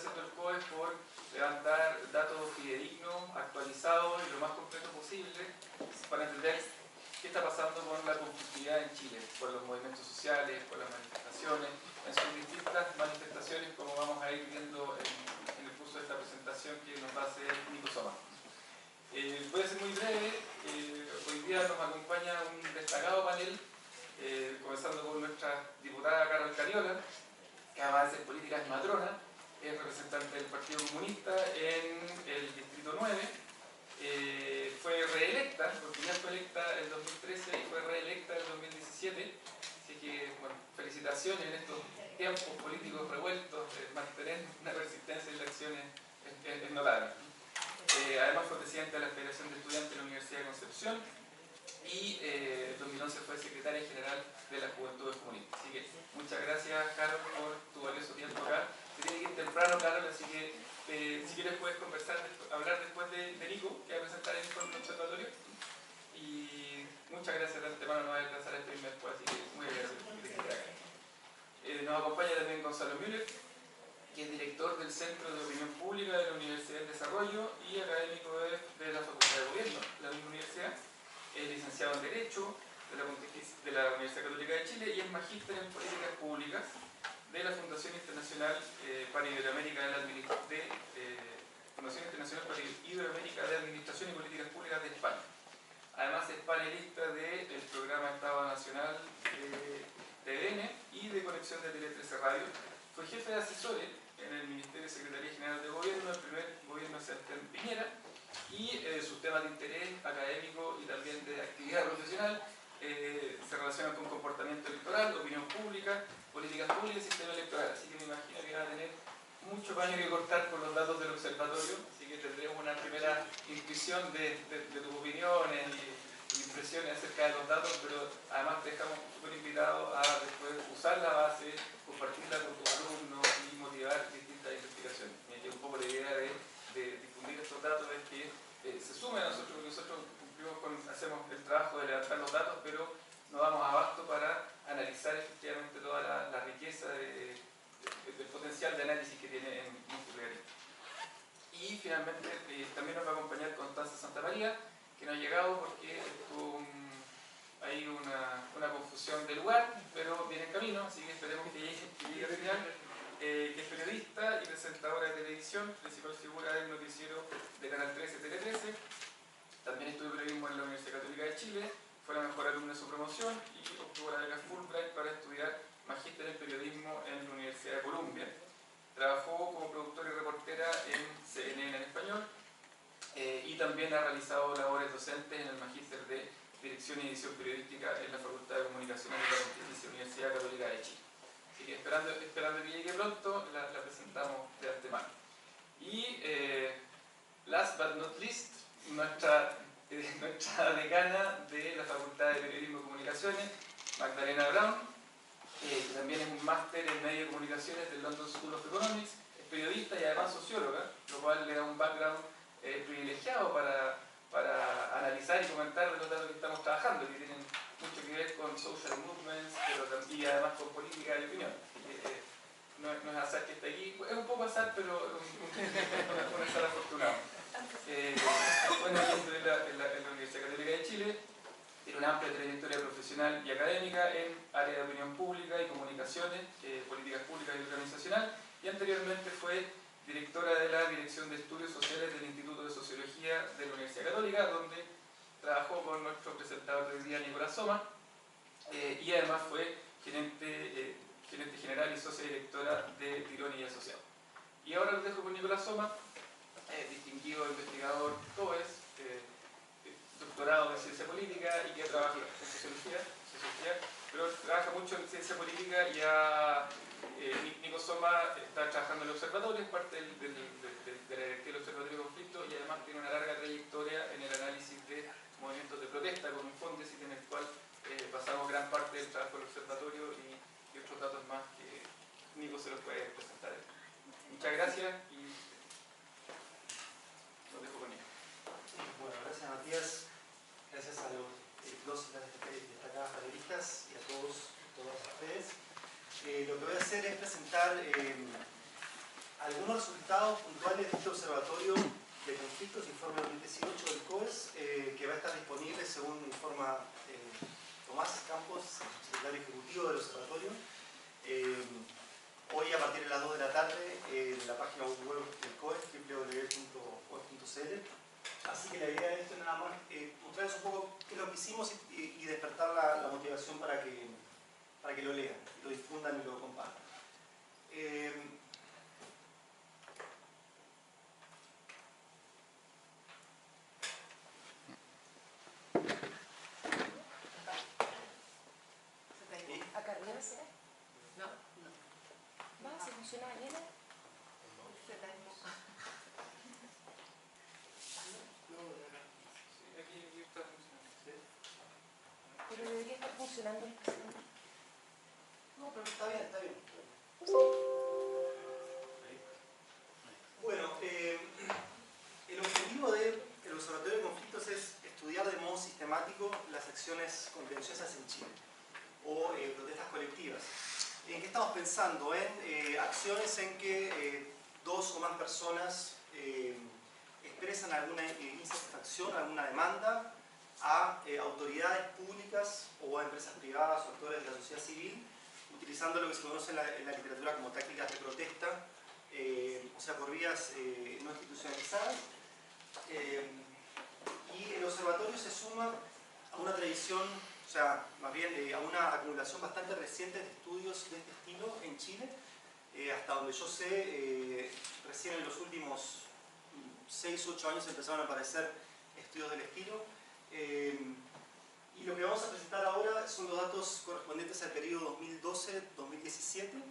haciendo el COE por levantar datos fidedignos, actualizados y lo más completo posible para entender qué está pasando con la conflictividad en Chile, con los movimientos sociales, con las manifestaciones, en sus distintas manifestaciones, como vamos a ir viendo en el curso de esta presentación que nos va a hacer Nico Soma. Voy a ser muy breve. Hoy día nos acompaña un destacado panel, comenzando con nuestra diputada Carol Cariola, que además de ser política es matrona, es representante del Partido Comunista en el Distrito 9. Fue reelecta, porque ya fue electa en 2013 y fue reelecta en 2017. Así que, bueno, felicitaciones en estos tiempos políticos revueltos. Mantener una persistencia en las acciones es notable. Además fue presidente de la Federación de Estudiantes de la Universidad de Concepción y en 2011 fue secretaria general de la Juventudes Comunistas. Así que muchas gracias, Carol, por tu valioso tiempo acá. Se tiene que ir temprano, Carol, así que si quieres puedes hablar después de Nico, que va a presentar el informe del observatorio. Y muchas gracias de antemano, no va a alcanzar este primer después, así que muy agradecido. Nos acompaña también Gonzalo Müller, que es director del Centro de Opinión Pública de la Universidad del Desarrollo y académico de la Facultad de Gobierno de la misma universidad. Es licenciado en Derecho de la Universidad Católica de Chile y es magíster en Políticas Públicas de la Fundación Internacional para Iberoamérica de Administración y Políticas Públicas de España. Además es panelista del programa Estado Nacional de TVN y de Conexión de Tele 13 Radio. Fue jefe de asesores en el Ministerio de Secretaría General de Gobierno, el primer gobierno de Sebastián Piñera, y sus temas de interés académico y también de actividad profesional se relacionan con comportamiento electoral, opinión pública, políticas públicas y sistema electoral. Así que me imagino que van a tener mucho paño que cortar con los datos del observatorio, así que tendremos una primera intuición de tus opiniones y impresiones acerca de los datos, pero además te dejamos súper invitado a después usar la base, compartirla con tus alumnos y motivar distintas investigaciones. Y un poco la idea de difundir estos datos es que se sume a nosotros, porque nosotros hacemos el trabajo de levantar los datos, pero no damos abasto para analizar efectivamente toda la riqueza del potencial de análisis que tiene en multiplicarismo. Y finalmente también nos va a acompañar Constanza Santamaría, que no ha llegado porque hay una confusión de lugar, pero viene en camino, así que esperemos que llegue al final. Que es periodista y presentadora de televisión, principal figura del noticiero de Canal 13, Tele 13. También estudió periodismo en la Universidad Católica de Chile, fue la mejor alumna de su promoción y obtuvo la beca Fulbright para estudiar magíster en periodismo en la Universidad de Columbia. Trabajó como productora y reportera en CNN en español y también ha realizado labores docentes en el magíster de Dirección y Edición Periodística en la Facultad de Comunicaciones de la Pontificia Universidad Católica de Chile. Así que esperando que llegue pronto, la presentamos de antemano. Y last but not least, nuestra decana de la Facultad de Periodismo y Comunicaciones, Magdalena Brown, que también es un máster en Medio de Comunicaciones del London School of Economics, es periodista y además socióloga, lo cual le da un background privilegiado para analizar y comentar de los datos que estamos trabajando, que tienen mucho que ver con social movements, y además con política y opinión. No es azar que esté aquí, es un poco azar, pero un azar afortunado. Fue magíster en la Universidad Católica de Chile, tiene una amplia trayectoria profesional y académica en área de opinión pública y comunicaciones, políticas públicas y organizacional, y anteriormente fue directora de la Dirección de Estudios Sociales del Instituto de Sociología de la Universidad Católica, donde trabajó con nuestro presentador de hoy día, Nicolás Soma, y además fue gerente general y socia directora de Tironi y Asociados. Y ahora los dejo con Nicolás Soma, distinguido investigador COES, doctorado en ciencia política y que trabaja en sociología, pero trabaja mucho en ciencia política y Nico Soma está trabajando en el observatorio, es parte de la directiva del Observatorio de Conflicto y además tiene una larga trayectoria en el análisis de movimientos de protesta con un Fondesit en el cual pasamos gran parte del trabajo del observatorio y otros datos más que Nico se los puede presentar. Muchas gracias y los dejo con ellos. Bueno, gracias Matías, gracias a los dos destacadas panelistas y a todas ustedes. Lo que voy a hacer es presentar algunos resultados puntuales de este observatorio de conflictos, informe 2018 del COES, que va a estar disponible según informa Tomás Campos, secretario ejecutivo del observatorio. Hoy a partir de las 2 de la tarde en la página web del COES, www.coes.cl. Así que la idea de esto es nada más mostrarles un poco qué es lo que hicimos y despertar la motivación para que lo lean, lo difundan y lo compartan. ¿Acá arriba será? No. ¿Va? ¿Se funciona bien? Pero debería estar funcionando el presente. No, pero está bien, está bien. Sí. Bueno, el objetivo del Observatorio de Conflictos es estudiar de modo sistemático las acciones contenciosas en Chile o protestas colectivas. ¿En qué estamos pensando? En acciones en que dos o más personas expresan alguna insatisfacción, alguna demanda a autoridades públicas o a empresas privadas o actores de la sociedad civil, utilizando lo que se conoce en la literatura como tácticas de protesta, o sea, por vías no institucionalizadas. Y el observatorio se suma a una tradición, o sea, más bien a una acumulación bastante reciente de estudios de este estilo en Chile. Hasta donde yo sé, recién en los últimos 6 u 8 años empezaron a aparecer estudios del estilo. Y lo que vamos a presentar ahora son los datos correspondientes al periodo 2012-2017. ¿no?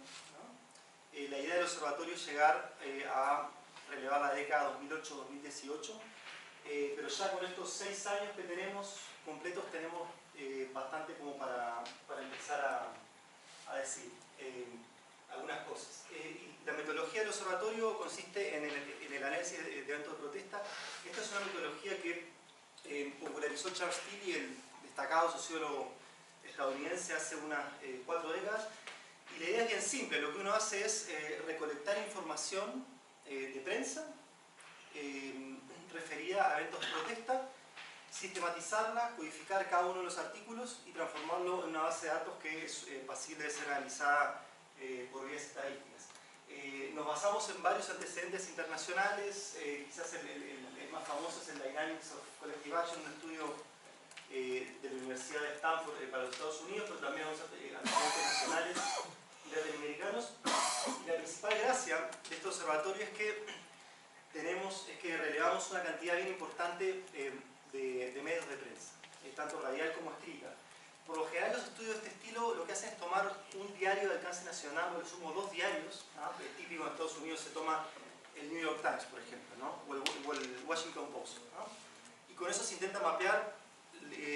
La idea del observatorio es llegar a relevar la década 2008-2018, pero ya con estos 6 años que tenemos completos tenemos bastante como para empezar a decir algunas cosas. La metodología del observatorio consiste en el análisis de eventos de protesta. Esta es una metodología que popularizó Charles Tilly, el destacado sociólogo estadounidense, hace unas 4 décadas. Y la idea es bien simple, lo que uno hace es recolectar información de prensa referida a eventos de protesta, sistematizarla, codificar cada uno de los artículos y transformarlo en una base de datos que es pasible de ser analizada por vías estadísticas. Nos basamos en varios antecedentes internacionales, quizás el más famoso es el Dynamics of Collective Action, un estudio de la Universidad de Stanford para los Estados Unidos, pero también antecedentes nacionales y latinoamericanos. Y la principal gracia de este observatorio es que relevamos una cantidad bien importante de medios de prensa, tanto radial como escrita. Por lo general los estudios de este estilo lo que hacen es tomar un diario de alcance nacional, o le sumo 2 diarios, ¿no? Es típico en Estados Unidos se toma el New York Times, por ejemplo, ¿no? o el Washington Post. ¿no? Y con eso se intenta mapear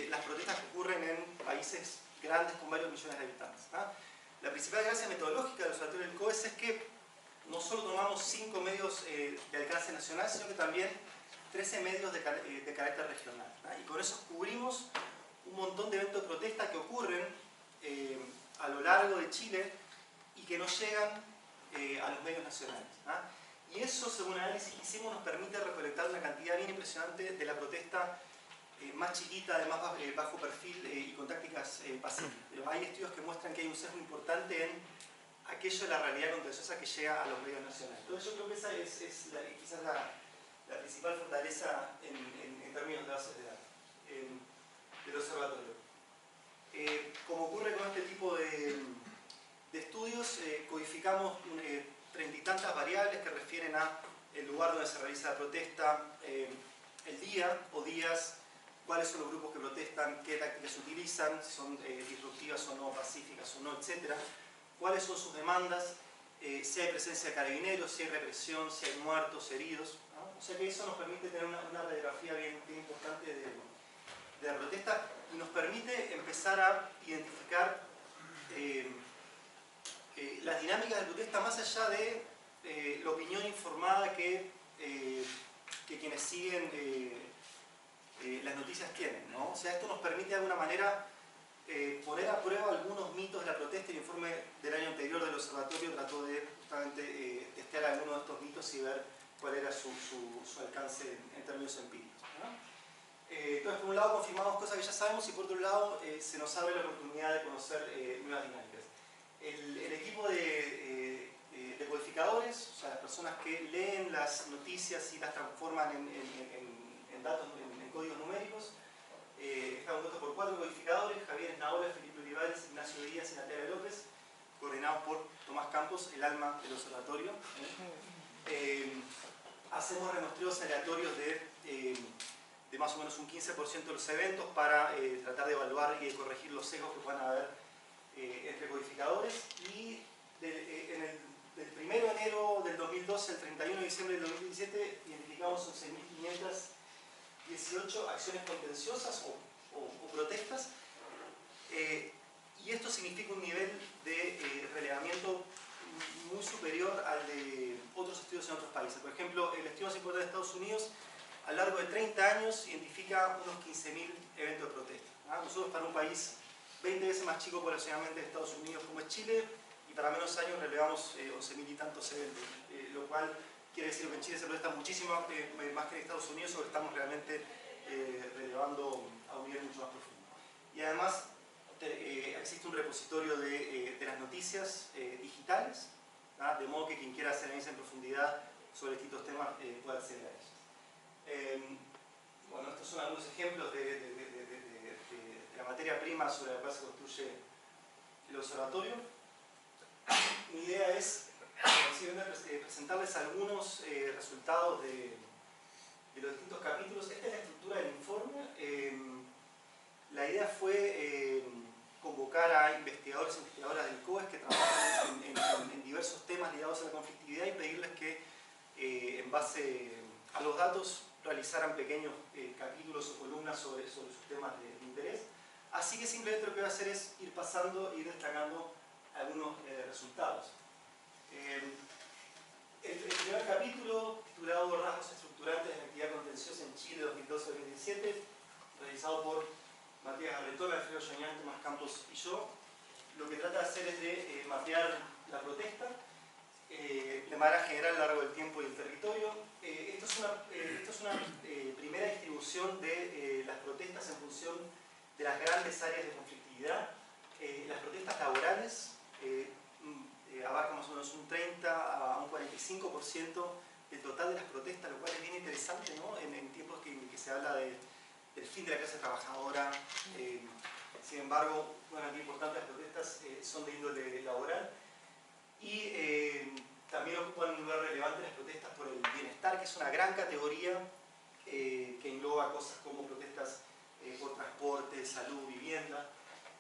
las protestas que ocurren en países grandes con varios millones de habitantes. ¿no? La principal gracia metodológica del observatorio del COES es que no solo tomamos 5 medios de alcance nacional, sino que también 13 medios de carácter regional. ¿no? Y con eso cubrimos un montón de eventos de protesta que ocurren a lo largo de Chile y que no llegan a los medios nacionales. ¿no? Y eso, según el análisis que hicimos, nos permite recolectar una cantidad bien impresionante de la protesta más chiquita, de más bajo perfil y con tácticas pacíficas. Pero hay estudios que muestran que hay un sesgo importante en aquello de la realidad contenciosa que llega a los medios nacionales. Entonces yo creo que esa es quizás la principal fortaleza en términos de bases de datos del observatorio. Como ocurre con este tipo de estudios, codificamos 30 y tantas variables que refieren a el lugar donde se realiza la protesta, el día o días, cuáles son los grupos que protestan, qué tácticas utilizan, si son disruptivas o no, pacíficas o no, etc. Cuáles son sus demandas, si hay presencia de carabineros, si hay represión, si hay muertos, heridos. ¿no? O sea que eso nos permite tener una radiografía bien importante de la protesta y nos permite empezar a identificar las dinámicas de protesta más allá de la opinión informada que quienes siguen las noticias tienen. ¿no? O sea, esto nos permite de alguna manera poner a prueba algunos mitos de la protesta. El informe del año anterior del observatorio trató de justamente testear algunos de estos y ver cuál era su alcance en términos empíricos, ¿no? Entonces, por un lado confirmamos cosas que ya sabemos y por otro lado se nos abre la oportunidad de conocer nuevas dinámicas. El equipo de codificadores, o sea, las personas que leen las noticias y las transforman en datos, en códigos numéricos, está compuesto por 4 codificadores: Javier Esnaola, Felipe Olivares, Ignacio Díaz y Natalia López, coordinados por Tomás Campos, el alma del observatorio. Hacemos remuestreos aleatorios de más o menos un 15% de los eventos para tratar de evaluar y de corregir los sesgos que puedan haber entre codificadores. Y del 1 de enero del 2012 al 31 de diciembre del 2017 identificamos 11.518 acciones contenciosas o protestas, y esto significa un nivel de relevamiento muy superior al de otros estudios en otros países. Por ejemplo, el estudio más importante de Estados Unidos, a lo largo de 30 años, identifica unos 15.000 eventos de protesta. Nosotros, para un país 20 veces más chico poblacionalmente de Estados Unidos como es Chile, y para menos años relevamos 11.000 y tantos eventos, lo cual quiere decir que en Chile se protesta muchísimo más que en Estados Unidos, o que estamos realmente relevando a un nivel mucho más profundo. Y además existe un repositorio de las noticias digitales, de modo que quien quiera hacer análisis en profundidad sobre distintos temas pueda acceder a ellos. Bueno, estos son algunos ejemplos de la materia prima sobre la cual se construye el observatorio. Mi idea es presentarles algunos resultados de los distintos capítulos. Esta es la estructura del informe. La idea fue convocar a investigadores e investigadoras del COES que trabajan en diversos temas ligados a la conflictividad y pedirles que, en base a los datos, realizaran pequeños capítulos o columnas sobre sus temas de interés. Así que simplemente lo que voy a hacer es ir pasando e ir destacando algunos resultados. El primer capítulo, titulado Rasgos estructurantes de la actividad contenciosa en Chile 2012-2017, realizado por Matías Garretón, Alfredo Yoñán, Tomás Campos y yo, lo que trata de hacer es de mapear la protesta de manera general a lo largo del tiempo y del territorio. Esto es una primera distribución de las protestas en función de las grandes áreas de conflictividad. Las protestas laborales abarcan más o menos un 30 a un 45% del total de las protestas, lo cual es bien interesante, ¿no? En tiempos que se habla del fin de la clase trabajadora. Sin embargo, una cantidad importante de las protestas son de índole laboral. Y también ocupan un lugar relevante las protestas por el bienestar, que es una gran categoría que engloba cosas como protestas por transporte, salud, vivienda,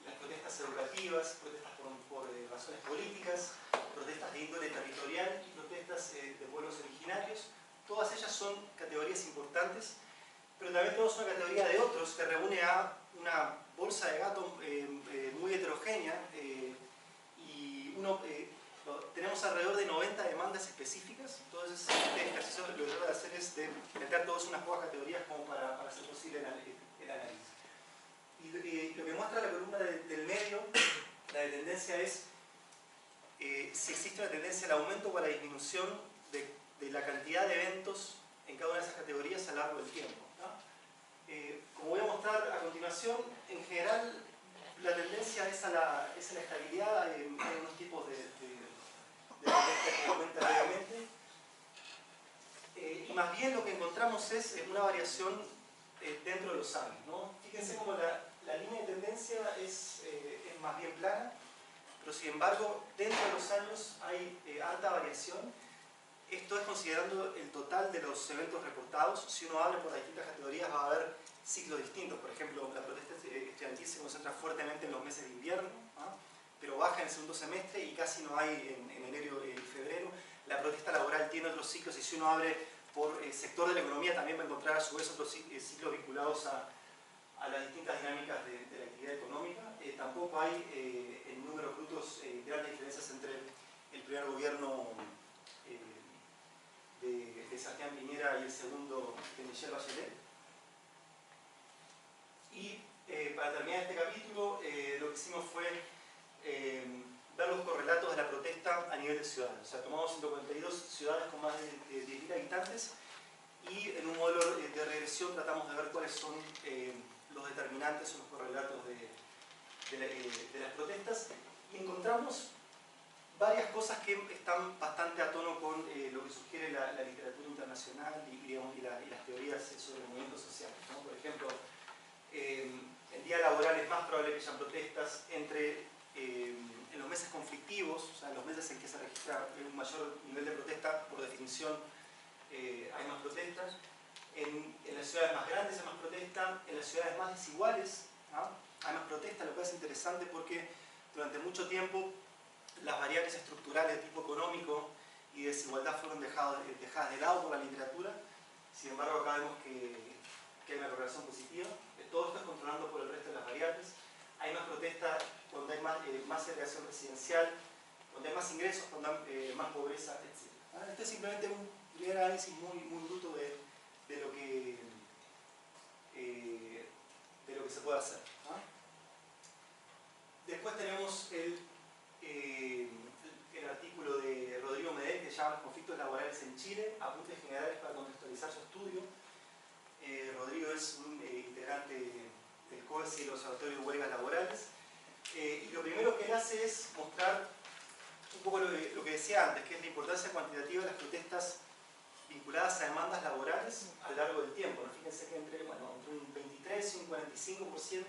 las protestas educativas, protestas por razones políticas, protestas de índole territorial y protestas de pueblos originarios. Todas ellas son categorías importantes, pero también tenemos una categoría de otros que reúne a una bolsa de gato muy heterogénea, y tenemos alrededor de 90 demandas específicas. Entonces, este ejercicio lo que trata de hacer es de meter todas unas pocas categorías como para hacer posible el análisis. Y lo que muestra la columna del medio, la de tendencia, es si existe una tendencia al aumento o a la disminución de la cantidad de eventos en cada una de esas categorías a lo largo del tiempo, ¿no? Como voy a mostrar a continuación, en general la tendencia es a la estabilidad en unos tipos de protestas que aumentan levemente, y más bien lo que encontramos es una variación dentro de los años, ¿no? Fíjense cómo la línea de tendencia es más bien plana, pero sin embargo dentro de los años hay alta variación. Esto es considerando el total de los eventos reportados. Si uno abre por las distintas categorías va a haber ciclos distintos. Por ejemplo, la protesta estudiantil se concentra fuertemente en los meses de invierno, ¿no? Pero baja en el segundo semestre y casi no hay en enero y febrero. La protesta laboral tiene otros ciclos, y si uno abre por sector de la economía también va a encontrar a su vez otros ciclos vinculados a las distintas dinámicas de la actividad económica. Tampoco hay en números brutos grandes diferencias entre el primer gobierno de Sebastián Piñera y el segundo de Michelle Bachelet. Y para terminar este capítulo, lo que hicimos fue ver los correlatos de la protesta a nivel de ciudades. O sea, tomamos 142 ciudades con más de determinantes o los correlatos de las protestas, y encontramos varias cosas que están bastante a tono con lo que sugiere la literatura internacional y las teorías sobre movimientos sociales, ¿no? Por ejemplo, en día laboral es más probable que haya protestas en los meses conflictivos, o sea, en los meses en que se registra un mayor nivel de protesta, por definición hay más protestas. En las ciudades más grandes hay más protesta, en las ciudades más desiguales, ¿no?, hay más protesta, lo cual es interesante porque durante mucho tiempo las variables estructurales de tipo económico y desigualdad fueron dejadas de lado por la literatura. Sin embargo, acá vemos que hay una correlación positiva. Todo esto es controlando por el resto de las variables. Hay más protesta cuando hay más segregación residencial, cuando hay más ingresos, cuando hay más pobreza, etc. Este es simplemente un primer análisis muy bruto de lo que se puede hacer, ¿no? Después tenemos el artículo de Rodrigo Medel que se llama Los conflictos laborales en Chile, apuntes generales para contextualizar su estudio. Rodrigo es un integrante del COES y el Observatorio de Huelgas Laborales, y lo primero que él hace es mostrar un poco lo que decía antes, que es la importancia cuantitativa de las protestas vinculadas a demandas laborales a lo largo del tiempo, ¿no? Fíjense que entre un 23 y un 45%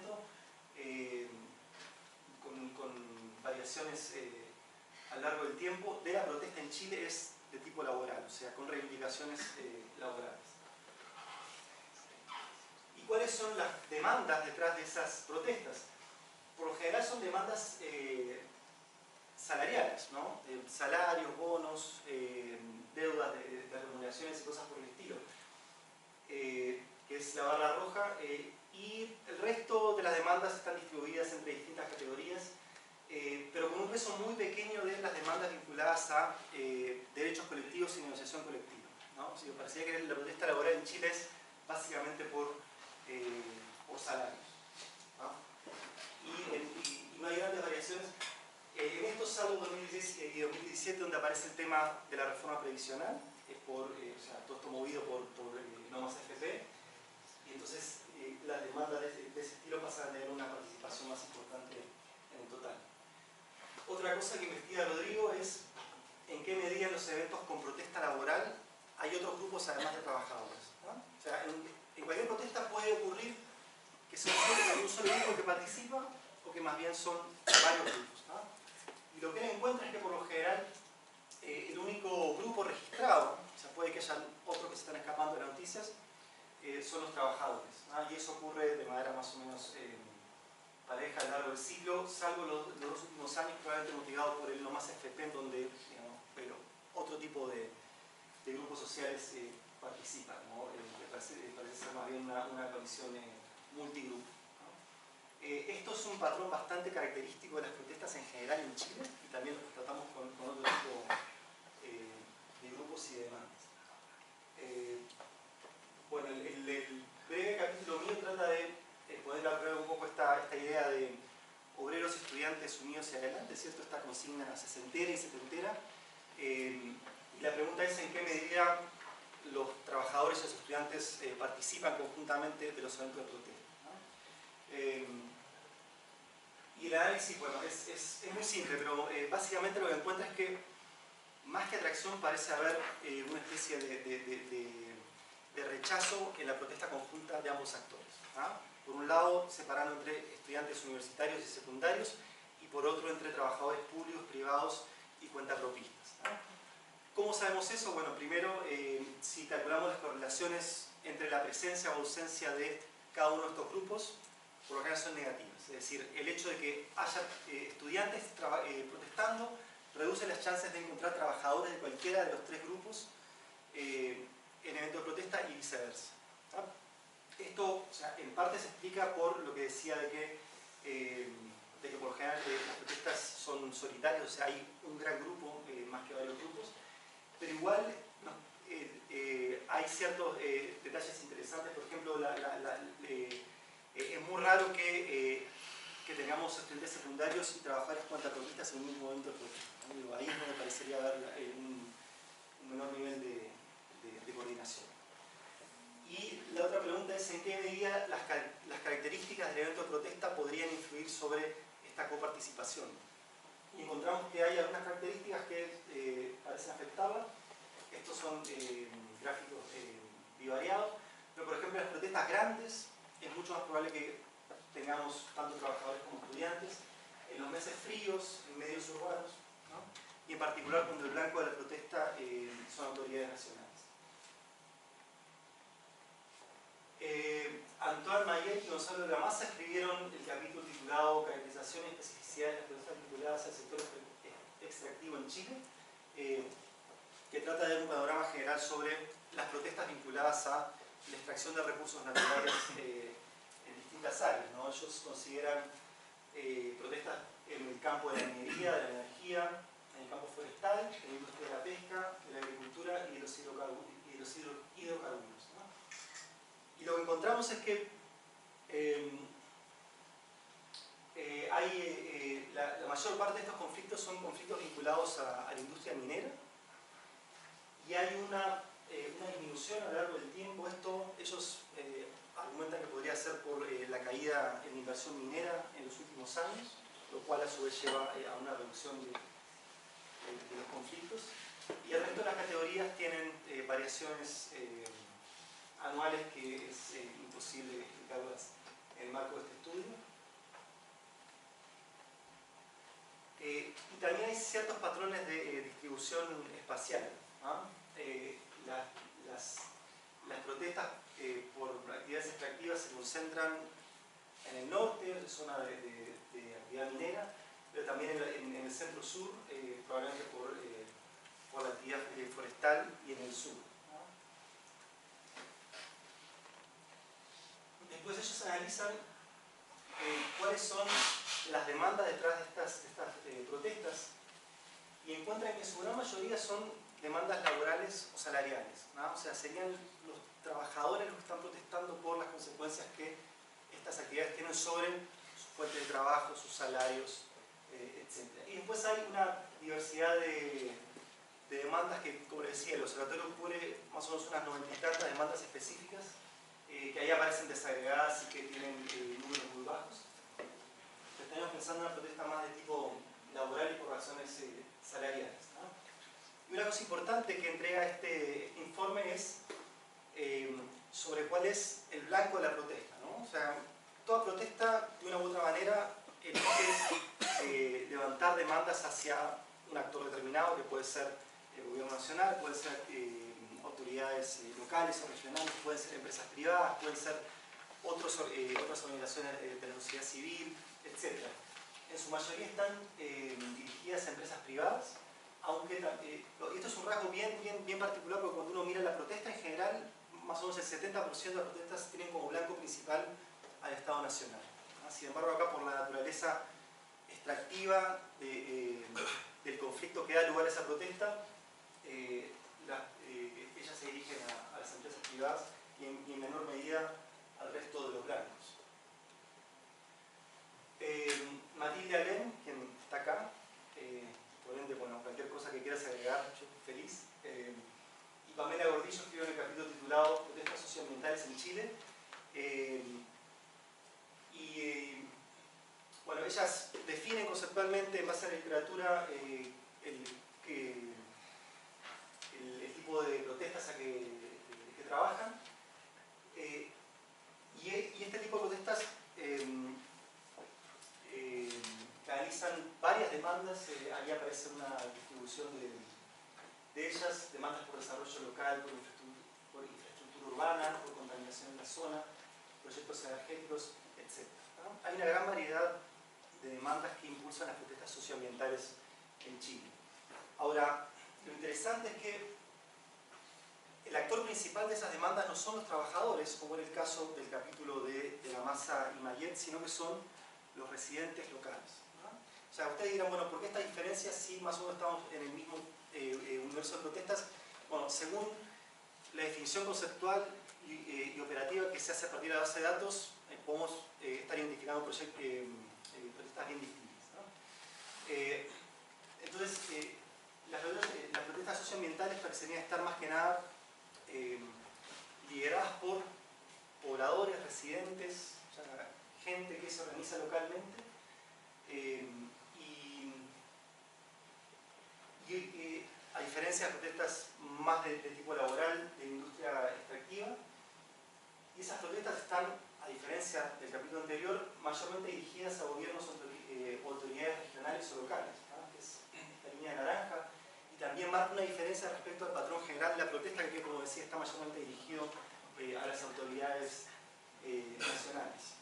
con variaciones a lo largo del tiempo de la protesta en Chile es de tipo laboral, o sea, con reivindicaciones laborales. ¿Y cuáles son las demandas detrás de esas protestas? Por lo general son demandas salariales, ¿no? Salarios, bonos, deudas de remuneraciones y cosas por el estilo, que es la barra roja, y el resto de las demandas están distribuidas entre distintas categorías, pero con un peso muy pequeño de las demandas vinculadas a derechos colectivos y negociación colectiva, ¿no? O sea, parecía que la protesta laboral en Chile es básicamente por salarios, ¿no? Y no hay grandes variaciones en esto, salvo 2016 y 2017, donde aparece el tema de la reforma previsional, o sea, todo esto movido por no más FP, y entonces las demandas de ese estilo pasan a tener una participación más importante en el total. Otra cosa que investiga Rodrigo es en qué medida en los eventos con protesta laboral hay otros grupos además de trabajadores, ¿no? O sea, en cualquier protesta puede ocurrir que sea un solo grupo que participa o que más bien son varios grupos, ¿no? Y lo que él encuentra es que por lo general el único grupo registrado, o sea, puede que haya otros que se están escapando de las noticias, son los trabajadores, ¿no? Y eso ocurre de manera más o menos pareja a lo largo del siglo, salvo los dos últimos años, probablemente motivado por el no más FP, en donde, digamos, pero otro tipo de grupos sociales participan, ¿no? Parece ser más bien una condición multigrupo, ¿no? Esto es un patrón bastante característico de las protestas en general en Chile, y también lo tratamos con otro tipo de grupos y demandas. Bueno, el breve capítulo mío trata de poner a prueba un poco esta idea de obreros y estudiantes unidos hacia adelante, ¿cierto? Esta consigna sesentera y setentera. Y la pregunta es en qué medida los trabajadores y los estudiantes participan conjuntamente de los eventos de protesta, ¿no? Y el análisis, bueno, es muy simple, pero básicamente lo que encuentra es que más que atracción parece haber una especie de rechazo en la protesta conjunta de ambos actores, ¿no? Por un lado, separando entre estudiantes universitarios y secundarios, y por otro, entre trabajadores públicos, privados y cuentapropistas, ¿no? ¿Cómo sabemos eso? Bueno, primero, si calculamos las correlaciones entre la presencia o ausencia de cada uno de estos grupos, por lo general son negativas. Es decir, el hecho de que haya estudiantes protestando reduce las chances de encontrar trabajadores de cualquiera de los tres grupos en eventos de protesta y viceversa, ¿no? Esto, o sea, en parte se explica por lo que decía de que por lo general las protestas son solitarias, o sea, hay un gran grupo más que varios grupos, pero igual no, hay ciertos detalles interesantes. Por ejemplo, es muy raro que tengamos estudiantes secundarios y trabajadores cuentapropistas en un mismo evento de protesta, ¿no? Ahí es donde parecería haber un menor nivel de coordinación. Y la otra pregunta es en qué medida las características del evento de protesta podrían influir sobre esta coparticipación. Y encontramos que hay algunas características que parecen afectarla. Estos son gráficos bivariados, pero por ejemplo en las protestas grandes es mucho más probable que tengamos tanto trabajadores como estudiantes. En los meses fríos, en medios urbanos, ¿no? Y en particular cuando el blanco de la protesta son autoridades nacionales. Antoine Mayet y Gonzalo de la Maza escribieron el capítulo titulado Caracterización y especificidad de las protestas vinculadas al sector extractivo en Chile, que trata de dar un panorama general sobre las protestas vinculadas a la extracción de recursos naturales en distintas áreas, ¿no? Ellos consideran protestas en el campo de la minería, de la energía, en el campo forestal, en la industria de la pesca, de la agricultura y de los hidrocarburos, ¿no? Y lo que encontramos es que la mayor parte de estos conflictos son conflictos vinculados a la industria minera, y hay una disminución a lo largo del tiempo. Ellos argumentan que podría ser por la caída en la inversión minera en los últimos años, lo cual a su vez lleva a una reducción de los conflictos. Y el resto de las categorías tienen variaciones anuales que es imposible explicarlas en el marco de este estudio. Y también hay ciertos patrones de distribución espacial, ¿no? Las protestas por actividades extractivas se concentran en el norte, zona de actividad minera, pero también en el centro sur, probablemente por la actividad forestal, y en el sur, ¿no? Después ellos analizan cuáles son las demandas detrás de estas protestas, y encuentran que en su gran mayoría son demandas laborales o salariales, ¿no? O sea, serían los trabajadores los que están protestando por las consecuencias que estas actividades tienen sobre su fuente de trabajo, sus salarios, etc. Y después hay una diversidad de demandas que, como les decía, el observatorio cubre más o menos unas 90 y tantas demandas específicas, que ahí aparecen desagregadas y que tienen números muy bajos. Estaríamos pensando en una protesta más de tipo laboral y por razones salariales, ¿no? Y una cosa importante que entrega este informe es sobre cuál es el blanco de la protesta, ¿no? O sea, toda protesta, de una u otra manera, elige levantar demandas hacia un actor determinado, que puede ser el gobierno nacional, puede ser autoridades locales o regionales, pueden ser empresas privadas, pueden ser otras organizaciones de la sociedad civil, etc. En su mayoría están dirigidas a empresas privadas, aunque esto es un rasgo bien particular, porque cuando uno mira la protesta en general, más o menos el 70% de las protestas tienen como blanco principal al Estado Nacional, ¿no? Sin embargo, acá por la naturaleza extractiva del conflicto que da lugar a esa protesta, ellas se dirigen a las empresas privadas y en menor medida al resto de los blancos. Matilde Alén, quien está acá, por ende, bueno, cualquier cosa que quieras agregar, yo feliz. Y Pamela Gordillo escribió en el capítulo titulado Protestas socioambientales en Chile. Bueno, ellas definen conceptualmente, en base a la literatura, el tipo de protestas a que trabajan. Y este tipo de protestas analizan varias demandas. Ahí aparece una distribución de ellas: demandas por desarrollo local, por infraestructura urbana, por contaminación en la zona, proyectos energéticos, etc., ¿no? Hay una gran variedad de demandas que impulsan las protestas socioambientales en Chile. Ahora, lo interesante es que el actor principal de esas demandas no son los trabajadores, como en el caso del capítulo de la Maza y Mayet, sino que son los residentes locales, ¿no? O sea, ustedes dirán, bueno, ¿por qué esta diferencia si más o menos estamos en el mismo universo de protestas? Bueno, según la definición conceptual y operativa que se hace a partir de la base de datos, podemos estar identificando protestas bien distintas, ¿no? Entonces, las protestas socioambientales parecerían estar más que nada lideradas por pobladores, residentes, o sea, gente que se organiza localmente a diferencia de protestas más de tipo laboral, de industria extractiva, y esas protestas están, a diferencia del capítulo anterior, mayormente dirigidas a gobiernos o autoridades regionales o locales, ¿no? Que es esta línea naranja, y también marca una diferencia respecto al patrón general de la protesta, que, como decía, está mayormente dirigido a las autoridades nacionales.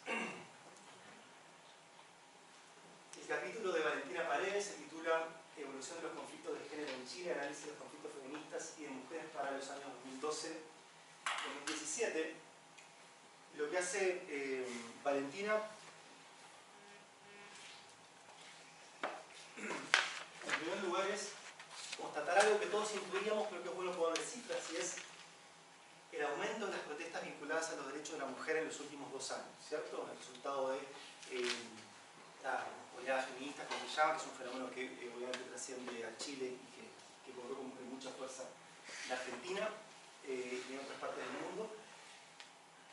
El capítulo de Valentina Paredes se titula Evolución de los conflictos de género en Chile, análisis de los conflictos feministas y de mujeres para los años 2012-2017. Lo que hace Valentina, en primer lugar, es constatar algo que todos intuíamos, pero que es bueno poner cifras, y es el aumento de las protestas vinculadas a los derechos de la mujer en los últimos 2 años, ¿cierto? El resultado de la oleada feminista, como se llama, que es un fenómeno que obviamente trasciende a Chile y que corrió con mucha fuerza en Argentina y en otras partes del mundo.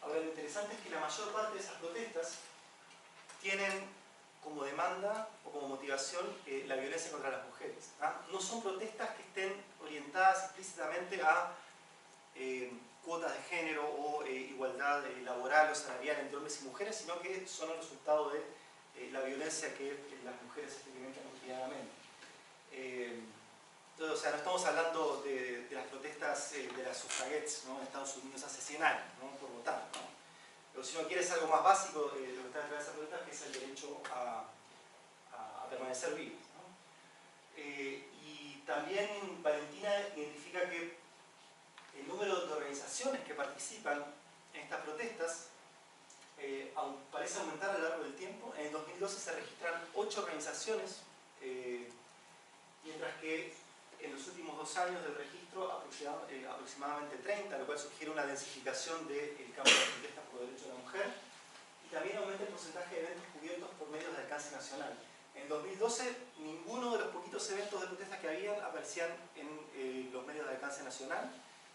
Ahora, lo interesante es que la mayor parte de esas protestas tienen como demanda o como motivación la violencia contra las mujeres. No son protestas que estén orientadas explícitamente a cuotas de género o igualdad laboral o salarial entre hombres y mujeres, sino que son el resultado de la violencia que las mujeres experimentan cotidianamente. Entonces, o sea, no estamos hablando de las protestas de las sufragettes, ¿no?, en Estados Unidos hace 100 años, ¿no?, por votar, ¿no? Pero si uno quiere es algo más básico de lo que está detrás de esas protestas, que es el derecho a permanecer vivos, ¿no? Y también Valentina identifica que el número de organizaciones que participan en estas protestas parece aumentar a lo largo del tiempo. En el 2012 se registran 8 organizaciones, mientras que en los últimos 2 años del registro aproximadamente 30, lo cual sugiere una densificación del campo de protestas por derechos de la mujer, y también aumenta el porcentaje de eventos cubiertos por medios de alcance nacional. En 2012, ninguno de los poquitos eventos de protestas que habían aparecían en los medios de alcance nacional.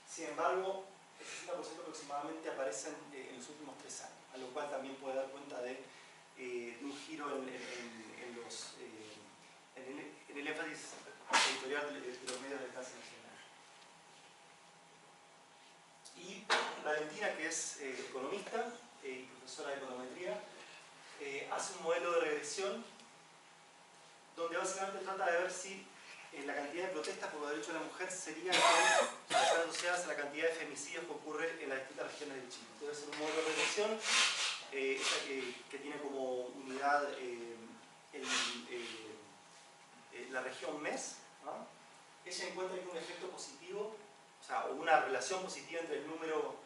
Sin embargo, el 60% aproximadamente aparecen en los últimos 3 años, a lo cual también puede dar cuenta de un giro en el énfasis editorial de los medios de alcance nacional. Y Valentina, que es economista y profesora de econometría, hace un modelo de regresión donde básicamente trata de ver si la cantidad de protestas por los derechos de la mujer serían asociadas a la cantidad de femicidios que ocurre en las distintas regiones de Chile. Entonces, es un modelo de regresión que tiene como unidad la región MES, ¿no? Ella encuentra que un efecto positivo, o sea, una relación positiva entre el número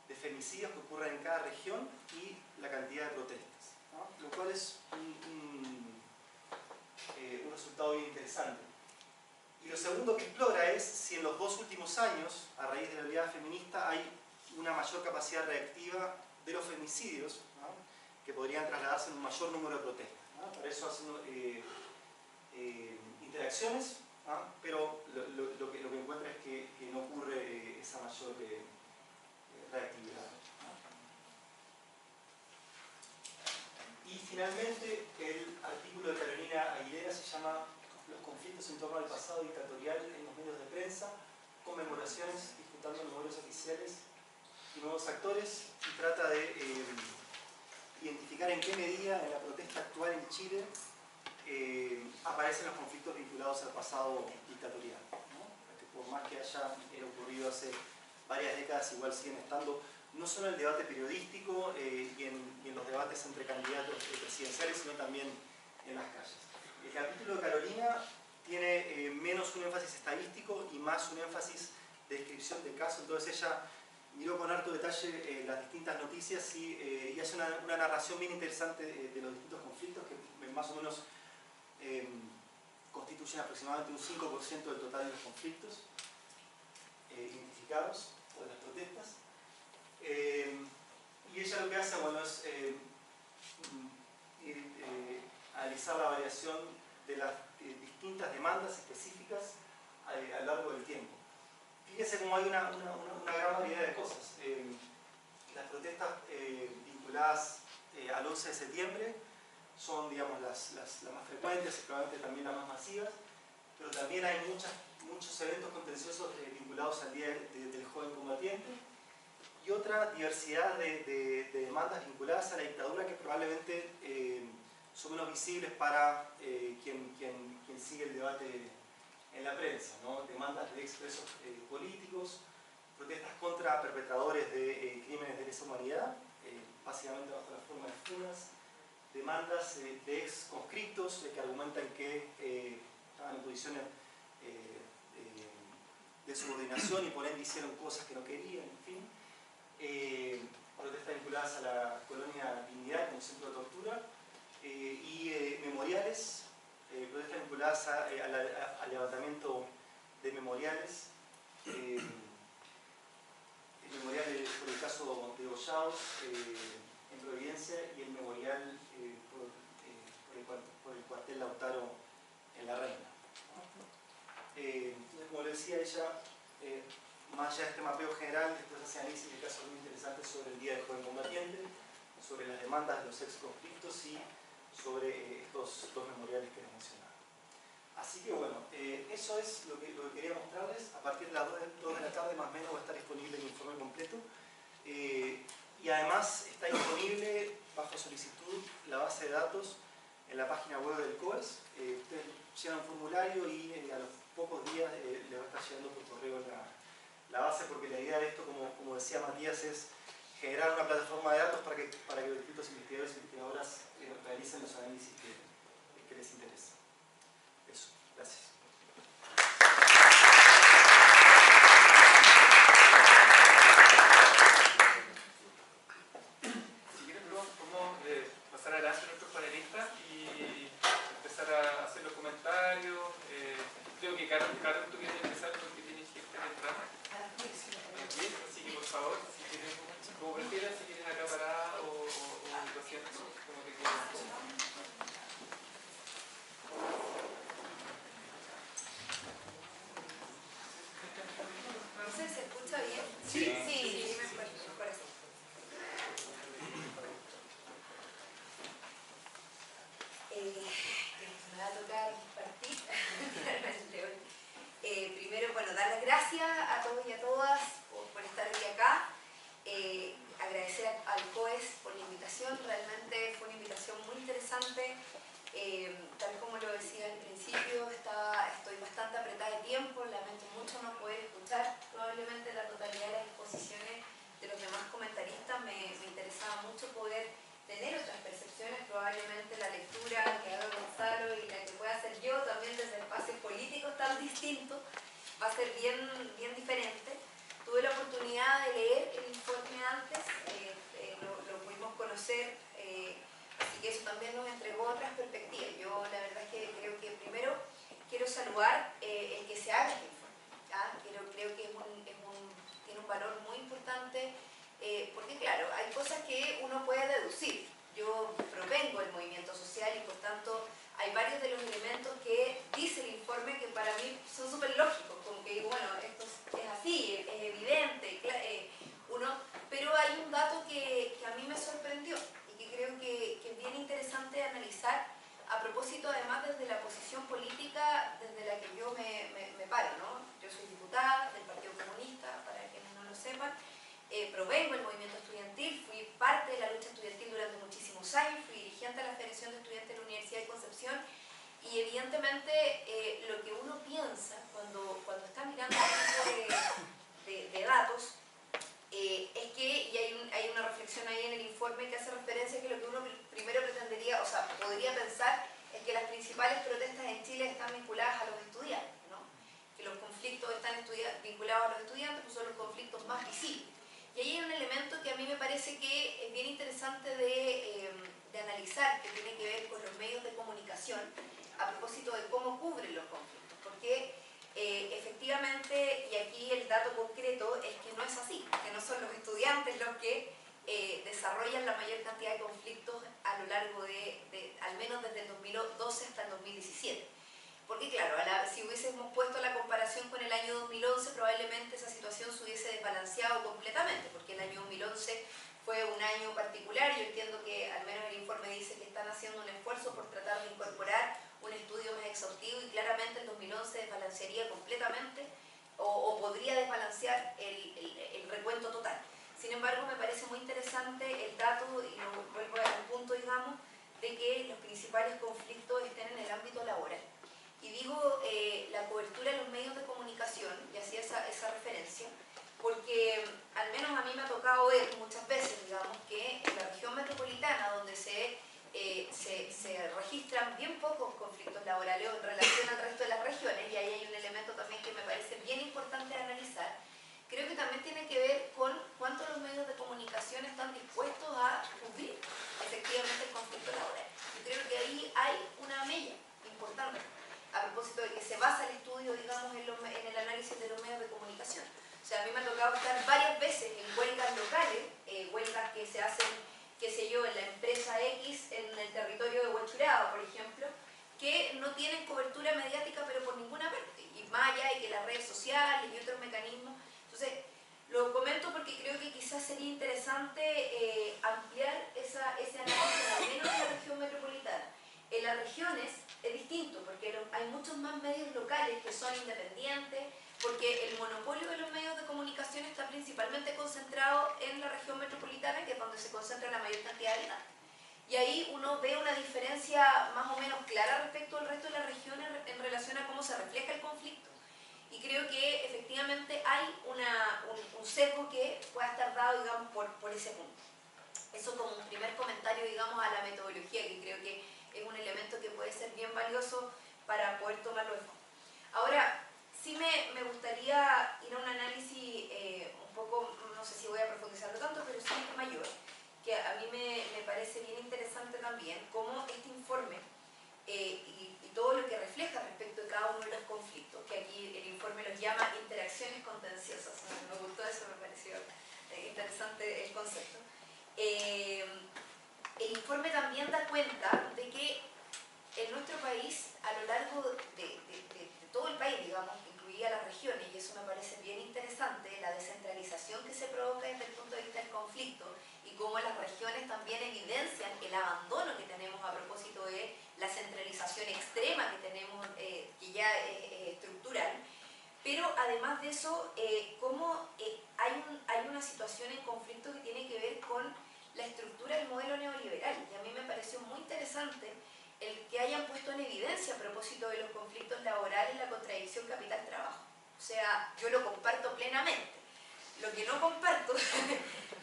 de femicidios que ocurren en cada región y la cantidad de protestas, ¿no? Lo cual es un resultado bien interesante. Y lo segundo que explora es si en los 2 últimos años, a raíz de la oleada feminista, hay una mayor capacidad reactiva de los femicidios, ¿no?, que podrían trasladarse en un mayor número de protestas, ¿no? Para eso hacen interacciones, ¿no?, pero lo que encuentra es que no ocurre esa mayor reactividad, ¿no? Y finalmente, el artículo de Carolina Aguilera se llama Los conflictos en torno al pasado dictatorial en los medios de prensa, conmemoraciones, disputando memorias oficiales y nuevos actores, y trata de identificar en qué medida en la protesta actual en Chile aparecen los conflictos vinculados al pasado dictatorial, ¿no? Que por más que haya ocurrido hace varias décadas, igual siguen estando no solo en el debate periodístico y en los debates entre candidatos presidenciales, sino también en las calles. El capítulo de Carolina tiene menos un énfasis estadístico y más un énfasis de descripción de caso. Entonces ella miró con harto detalle las distintas noticias y hace una narración bien interesante de los distintos conflictos, que más o menos constituyen aproximadamente un 5% del total de los conflictos identificados o de las protestas. Y ella lo que hace, bueno, es analizar la variación de las distintas demandas específicas a lo largo del tiempo. Fíjense cómo hay una gran variedad de cosas. Las protestas vinculadas al 11 de septiembre son, digamos, las más frecuentes, probablemente también las más masivas, pero también hay muchos eventos contenciosos vinculados al Día del Joven Combatiente y otra diversidad de demandas vinculadas a la dictadura que probablemente son menos visibles para quien sigue el debate en la prensa, ¿no? Demandas de expresos políticos, protestas contra perpetradores de crímenes de lesa humanidad, básicamente bajo la forma de funas, demandas de ex conscriptos que argumentan que estaban en posiciones de subordinación y por ende hicieron cosas que no querían, en fin. Protestas vinculadas a la colonia Dignidad como centro de tortura y memoriales, protestas vinculadas al levantamiento de memoriales, el memorial por el caso de degollados en Providencia y el memorial por el cuartel Lautaro en La Reina. Entonces, como le decía ella, más allá de este mapeo general, después hace análisis de casos muy interesantes sobre el Día del Joven Combatiente, sobre las demandas de los ex conflictos y sobre estos dos memoriales que les mencionaba. Así que bueno, eso es lo que quería mostrarles. A partir de las 2 de la tarde más o menos va a estar disponible el informe completo. Y además está disponible bajo solicitud la base de datos en la página web del COES. Ustedes llenan un formulario y a los pocos días les va a estar llegando por correo la base, porque la idea de esto, como decía Matías, es generar una plataforma de datos para que los distintos investigadores y investigadoras realicen los análisis que les interesa. Eso, gracias. Si quieren, podemos pasar adelante a nuestros panelistas y empezar a hacer los comentarios. Creo que Carol, tú quieres empezar porque tienes que entrar. Así que por favor, si quieres, como prefieras, si quieres acá parada o lo siento, como te quieras. ¿Se escucha bien? Sí, mejor así. Me va a tocar partir. Primero, bueno, dar las gracias a todos y a todas por estar hoy acá. Agradecer al COES por la invitación. Realmente fue una invitación muy interesante. Tal como lo decía al principio, estoy bastante apretada de tiempo, lamento mucho no poder escuchar probablemente la totalidad de las exposiciones de los demás comentaristas. Me interesaba mucho poder tener otras percepciones, probablemente la lectura que haga Gonzalo y la que pueda hacer yo también desde espacios políticos tan distintos va a ser bien diferente. Tuve la oportunidad de leer el informe antes, lo pudimos conocer. Así que eso también nos entregó otras perspectivas. Yo la verdad es que creo que primero quiero saludar el que se haga este informe. Creo que tiene un valor muy importante porque claro, hay cosas que uno puede deducir. Yo provengo del movimiento social y por tanto hay varios de los elementos que dice el informe que para mí son súper lógicos, como que digo, bueno, esto es así, es evidente, pero hay un dato que a mí me sorprendió y que creo que es bien interesante analizar a propósito además desde la posición política desde la que yo me paro, ¿no? Yo soy diputada del Partido Comunista, para quienes no lo sepan, provengo del movimiento estudiantil, fui parte de la lucha estudiantil durante muchísimos años, fui dirigente de la Federación de Estudiantes de la Universidad de Concepción y evidentemente lo que uno piensa cuando está mirando este tipo de datos es que, y hay una reflexión ahí en el informe que hace referencia a que lo que uno primero pretendería, o sea, podría pensar es que las principales protestas en Chile están vinculadas a los estudiantes, ¿no? Que los conflictos están vinculados a los estudiantes, pues son los conflictos más visibles. Y ahí hay un elemento que a mí me parece que es bien interesante de analizar, que tiene que ver con los medios de comunicación, a propósito de cómo cubren los conflictos, porque efectivamente, y aquí el dato concreto es que no es así, que no son los estudiantes los que desarrollan la mayor cantidad de conflictos a lo largo al menos desde el 2012 hasta el 2017. Porque claro, si hubiésemos puesto la comparación con el año 2011, probablemente esa situación se hubiese desbalanceado completamente, porque el año 2011 fue un año particular. Yo entiendo que al menos el informe dice que están haciendo un esfuerzo por tratar de incorporar un estudio más exhaustivo y claramente el 2011 desbalancearía completamente o podría desbalancear el recuento total. Sin embargo, me parece muy interesante el dato, y lo vuelvo al punto, digamos, de que los principales conflictos estén en el ámbito laboral. Y digo la cobertura de los medios de comunicación, y hacía esa referencia, porque al menos a mí me ha tocado ver muchas veces, digamos, que en la región metropolitana, donde se registran bien pocos conflictos laborales en relación al resto de las regiones, y ahí hay un elemento también que me parece bien importante de analizar, creo que también tiene que ver con cuánto los medios de comunicación están dispuestos a cubrir efectivamente el conflicto laboral. Yo creo que ahí hay una mella importante, a propósito de que se basa el estudio, digamos, en el análisis de los medios de comunicación. O sea, a mí me ha tocado estar varias veces en huelgas locales, huelgas que se hacen, qué sé yo, en la empresa X, en el territorio de Huachuraba, por ejemplo, que no tienen cobertura mediática, pero por ninguna parte. Y más allá de que las redes sociales y otros mecanismos. Entonces, lo comento porque creo que quizás sería interesante ampliar ese análisis, al menos en la región metropolitana. En las regiones es distinto, porque hay muchos más medios locales que son independientes, porque el monopolio de los medios de comunicación está principalmente concentrado en la región metropolitana, que es donde se concentra la mayor cantidad de habitantes. Y ahí uno ve una diferencia más o menos clara respecto al resto de las regiones en relación a cómo se refleja el conflicto. Y creo que efectivamente hay un sesgo que pueda estar dado, digamos, por ese punto. Eso como un primer comentario, digamos, a la metodología, que creo que es un elemento que puede ser bien valioso para poder tomarlo de fondo. Ahora, sí me gustaría ir a un análisis un poco, no sé si voy a profundizarlo tanto, pero sí mayor, que a mí me parece bien interesante también, cómo este informe y todo lo que refleja respecto de cada uno de los conflictos, que aquí el informe los llama interacciones contenciosas. Me gustó eso, me pareció interesante el concepto. El informe también da cuenta de que en nuestro país, a lo largo de todo el país, digamos, incluida las regiones, y eso me parece bien interesante, la descentralización que se provoca desde el punto de vista del conflicto y cómo las regiones también evidencian el abandono que tenemos a propósito de la centralización extrema que tenemos, que ya es estructural. Pero además de eso, cómo hay una situación en conflicto que tiene que ver con la estructura del modelo neoliberal. Y a mí me pareció muy interesante el que hayan puesto en evidencia a propósito de los conflictos laborales la contradicción capital-trabajo. O sea, yo lo comparto plenamente. Lo que no comparto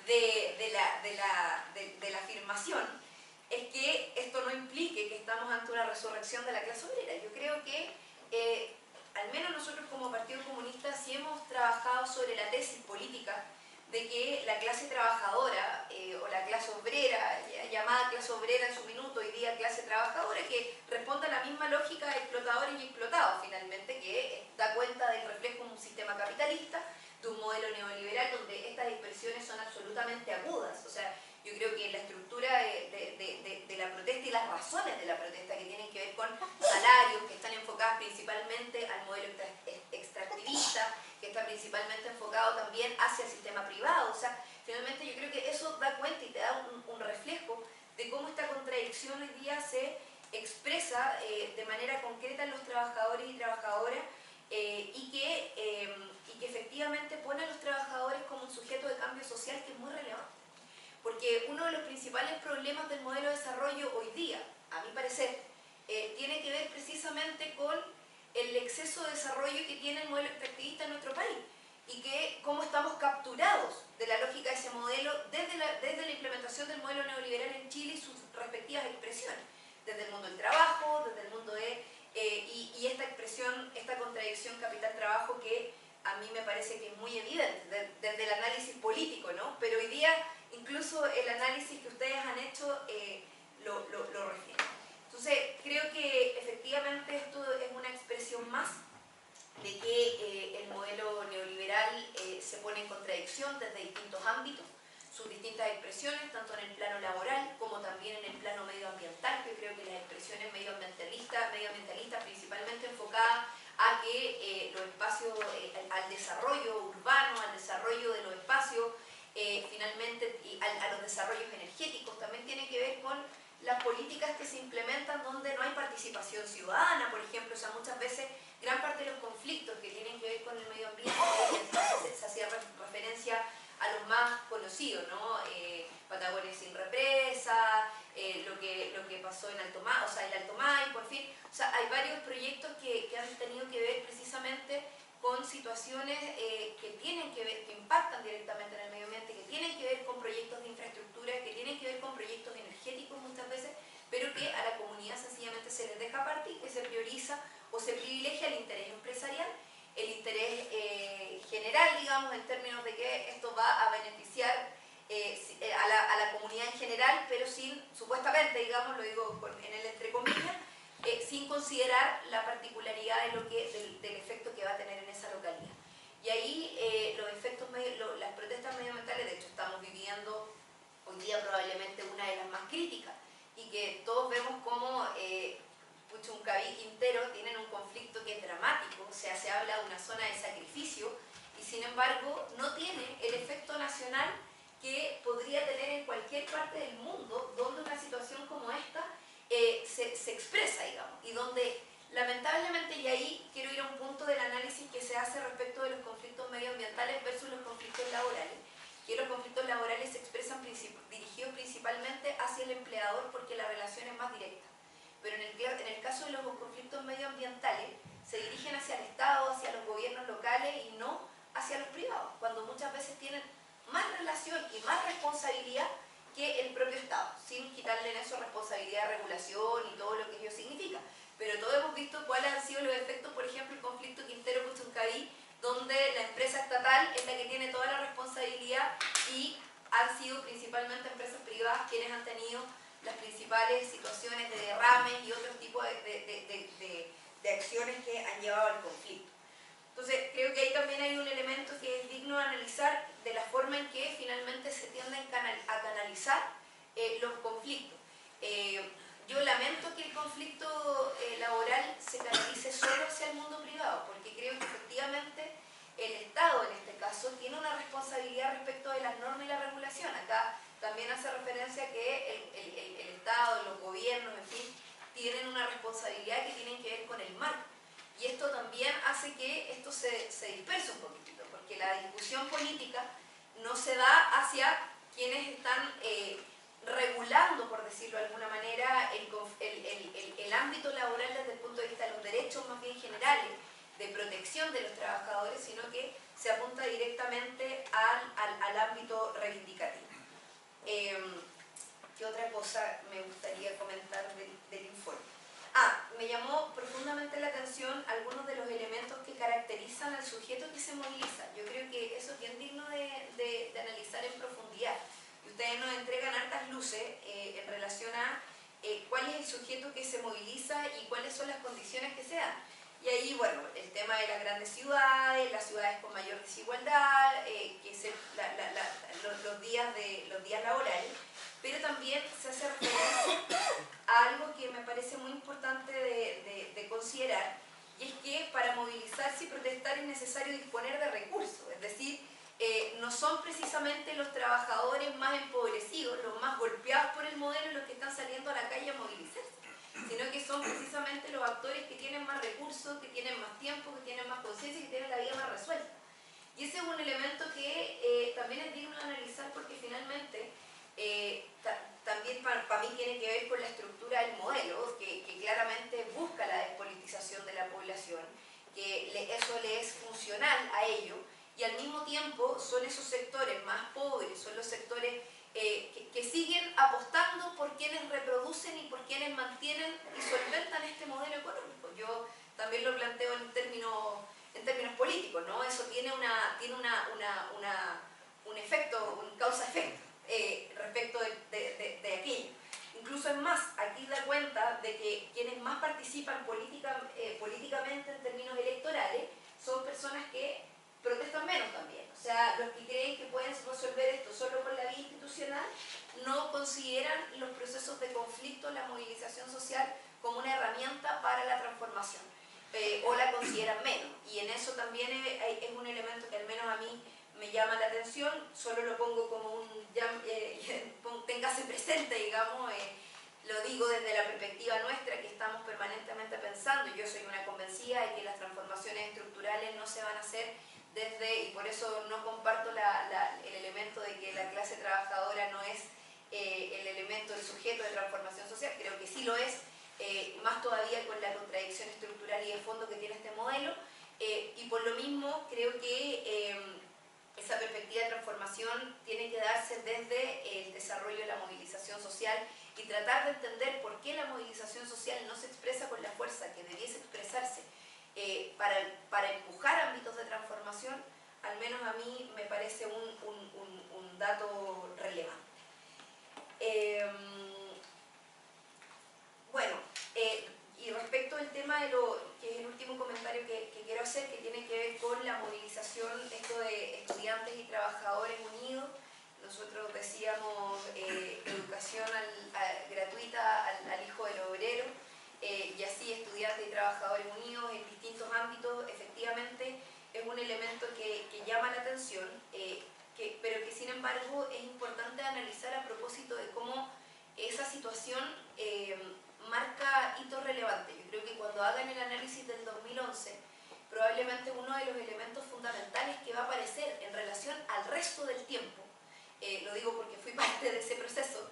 de la afirmación es que esto no implique que estamos ante una resurrección de la clase obrera. Yo creo que al menos nosotros como Partido Comunista sí hemos trabajado sobre la tesis política de que la clase trabajadora o la clase obrera, llamada clase obrera en su minuto, hoy día clase trabajadora, que responde a la misma lógica de explotadores y explotados finalmente, que da cuenta del reflejo de un sistema capitalista, de un modelo neoliberal donde estas dispersiones son absolutamente agudas. O sea, yo creo que la estructura de la protesta y las razones de la protesta que tienen que ver con salarios que están enfocadas principalmente al modelo extractivista, que está principalmente enfocado también hacia el sistema privado. O sea, finalmente yo creo que eso da cuenta y te da un reflejo de cómo esta contradicción hoy día se expresa de manera concreta en los trabajadores y trabajadoras y que efectivamente pone a los trabajadores como un sujeto de cambio social que es muy relevante. Porque uno de los principales problemas del modelo de desarrollo hoy día, a mi parecer, tiene que ver precisamente con el exceso de desarrollo que tiene el modelo extractivista en nuestro país y que cómo estamos capturados de la lógica de ese modelo desde la implementación del modelo neoliberal en Chile y sus respectivas expresiones, desde el mundo del trabajo, desde el mundo de... y esta expresión, esta contradicción capital-trabajo que a mí me parece que es muy evidente desde el análisis político, ¿no? Pero hoy día incluso el análisis que ustedes han hecho lo refiere. Entonces, creo que efectivamente esto es una expresión más de que el modelo neoliberal se pone en contradicción desde distintos ámbitos, sus distintas expresiones, tanto en el plano laboral como también en el plano medioambiental, que creo que las expresiones medioambientalistas principalmente enfocadas a que los espacios, al desarrollo urbano, al desarrollo de los espacios, finalmente, y a los desarrollos energéticos, también tiene que ver con las políticas que se implementan donde no hay participación ciudadana, por ejemplo. O sea, muchas veces gran parte de los conflictos que tienen que ver con el medio ambiente, se hacía referencia a los más conocidos, ¿no? Patagonia sin represa, lo que pasó en Alto Maipo, o sea, el Alto Maipo, por fin. O sea, hay varios proyectos que han tenido que ver precisamente con situaciones que tienen que ver, que impactan directamente en el medio ambiente, que tienen que ver con proyectos de infraestructura, que tienen que ver con proyectos energéticos muchas veces, pero que a la comunidad sencillamente se les deja partir, que se prioriza o se privilegia el interés empresarial, el interés general, digamos, en términos de que esto va a beneficiar a la comunidad en general, pero sin, supuestamente, digamos, lo digo en el entre comillas, sin considerar la particularidad del efecto que va a tener en esa localidad. Y ahí los efectos, las protestas medioambientales, de hecho estamos viviendo hoy día probablemente una de las más críticas, y que todos vemos como Puchuncaví, Quintero tienen un conflicto que es dramático, o sea, se habla de una zona de sacrificio, y sin embargo no tiene el efecto nacional que podría tener en cualquier parte del mundo donde una situación como esta se expresa, digamos, y donde lamentablemente, y ahí quiero ir a un punto del análisis que se hace respecto de los conflictos medioambientales versus los conflictos laborales, que los conflictos laborales se expresan dirigidos principalmente hacia el empleador porque la relación es más directa, pero en el caso de los conflictos medioambientales se dirigen hacia el Estado, hacia los gobiernos locales y no hacia los privados, cuando muchas veces tienen más relación y más responsabilidad que el propio Estado, sin quitarle en eso responsabilidad de regulación y todo lo que ello significa. Pero todos hemos visto cuáles han sido los efectos, por ejemplo, el conflicto Quintero-Puchuncaví, donde la empresa estatal es la que tiene toda la responsabilidad y han sido principalmente empresas privadas quienes han tenido las principales situaciones de derrames y otros tipos de acciones que han llevado al conflicto. Entonces, creo que ahí también hay un elemento que es digno de analizar de la forma en que finalmente se tienden a canalizar los conflictos. Yo lamento que el conflicto laboral se canalice solo hacia el mundo privado, porque creo que efectivamente el Estado, en este caso, tiene una responsabilidad respecto de las normas y la regulación. Acá también hace referencia que el Estado, los gobiernos, en fin, tienen una responsabilidad que tienen que ver con el marco. Y esto también hace que esto se disperse un poquitito, porque la discusión política no se da hacia quienes están regulando, por decirlo de alguna manera, el ámbito laboral desde el punto de vista de los derechos más bien generales, de protección de los trabajadores, sino que se apunta directamente al ámbito reivindicativo. ¿Qué otra cosa me gustaría comentar del informe? Me llamó profundamente la atención algunos de los elementos que caracterizan al sujeto que se moviliza. Yo creo que eso es bien digno de analizar en profundidad. Y ustedes nos entregan hartas luces en relación a cuál es el sujeto que se moviliza y cuáles son las condiciones que se dan. Y ahí, bueno, el tema de las grandes ciudades, las ciudades con mayor desigualdad, los días laborales, pero también se hace referencia a algo que me parece muy importante de considerar, y es que para movilizarse y protestar es necesario disponer de recursos, es decir, no son precisamente los trabajadores más empobrecidos, los más golpeados por el modelo los que están saliendo a la calle a movilizarse, sino que son precisamente los actores que tienen más recursos, que tienen más tiempo, que tienen más conciencia y que tienen la vida más resuelta. Y ese es un elemento que también es digno de analizar porque finalmente también para mí tiene que ver con la estructura del modelo, que claramente busca la despolitización de la población, que eso le es funcional a ello, y al mismo tiempo son esos sectores más pobres, son los sectores que siguen apostando por quienes reproducen y por quienes mantienen y solventan este modelo económico. Yo también lo planteo en términos políticos, ¿no? Eso tiene un efecto, un causa-efecto respecto de aquello. Incluso es más, aquí da cuenta de que quienes más participan políticamente en términos electorales son personas que protestan menos también. O sea, los que creen que pueden resolver esto solo por la vía institucional no consideran los procesos de conflicto, la movilización social como una herramienta para la transformación, o la consideran menos. Y en eso también es un elemento que al menos a mí me llama la atención. Solo lo pongo como hace presente, digamos, lo digo desde la perspectiva nuestra, que estamos permanentemente pensando. Yo soy una convencida de que las transformaciones estructurales no se van a hacer desde, y por eso no comparto el elemento de que la clase trabajadora no es el elemento, el sujeto de transformación social. Creo que sí lo es, más todavía con la contradicción estructural y de fondo que tiene este modelo, y por lo mismo creo que esa perspectiva de transformación tiene que darse desde el desarrollo de la movilización social y tratar de entender por qué la movilización social no se expresa con la fuerza que debiese expresarse para empujar ámbitos de transformación. Al menos a mí me parece un dato relevante. Bueno, y respecto al tema de que es el último comentario que quiero hacer, que tiene que ver con la movilización, esto de estudiantes y trabajadores unidos. Nosotros decíamos educación gratuita al hijo del obrero, y así estudiantes y trabajadores unidos en distintos ámbitos. Efectivamente es un elemento que llama la atención, pero que sin embargo es importante analizar a propósito de cómo esa situación marca hitos relevantes. Yo creo que cuando hagan el análisis del 2011, probablemente uno de los elementos fundamentales que va a aparecer en relación al resto del tiempo, lo digo porque fui parte de ese proceso,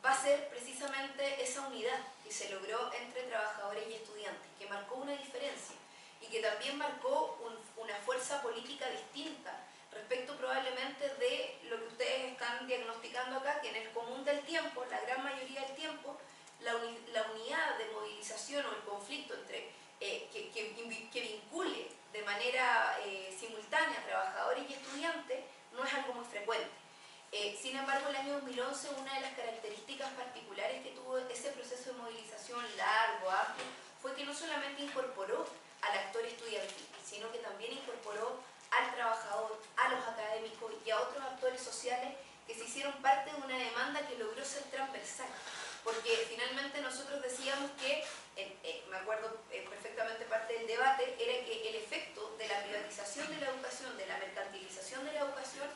va a ser precisamente esa unidad que se logró entre trabajadores y estudiantes, que marcó una diferencia y que también marcó una fuerza política distinta respecto probablemente de lo que ustedes están diagnosticando acá, que en el común del tiempo, la gran mayoría del tiempo, la unidad de movilización o el conflicto entre que vincule de manera simultánea a trabajadores y estudiantes no es algo muy frecuente. Sin embargo, el año 2011, una de las características particulares que tuvo ese proceso de movilización largo, amplio, fue que no solamente incorporó al actor estudiantil, sino que también incorporó al trabajador, a los académicos y a otros actores sociales que se hicieron parte de una demanda que logró ser transversal. Porque finalmente nosotros decíamos que, me acuerdo perfectamente parte del debate, era que el efecto de la privatización de la educación, de la mercantilización de la educación,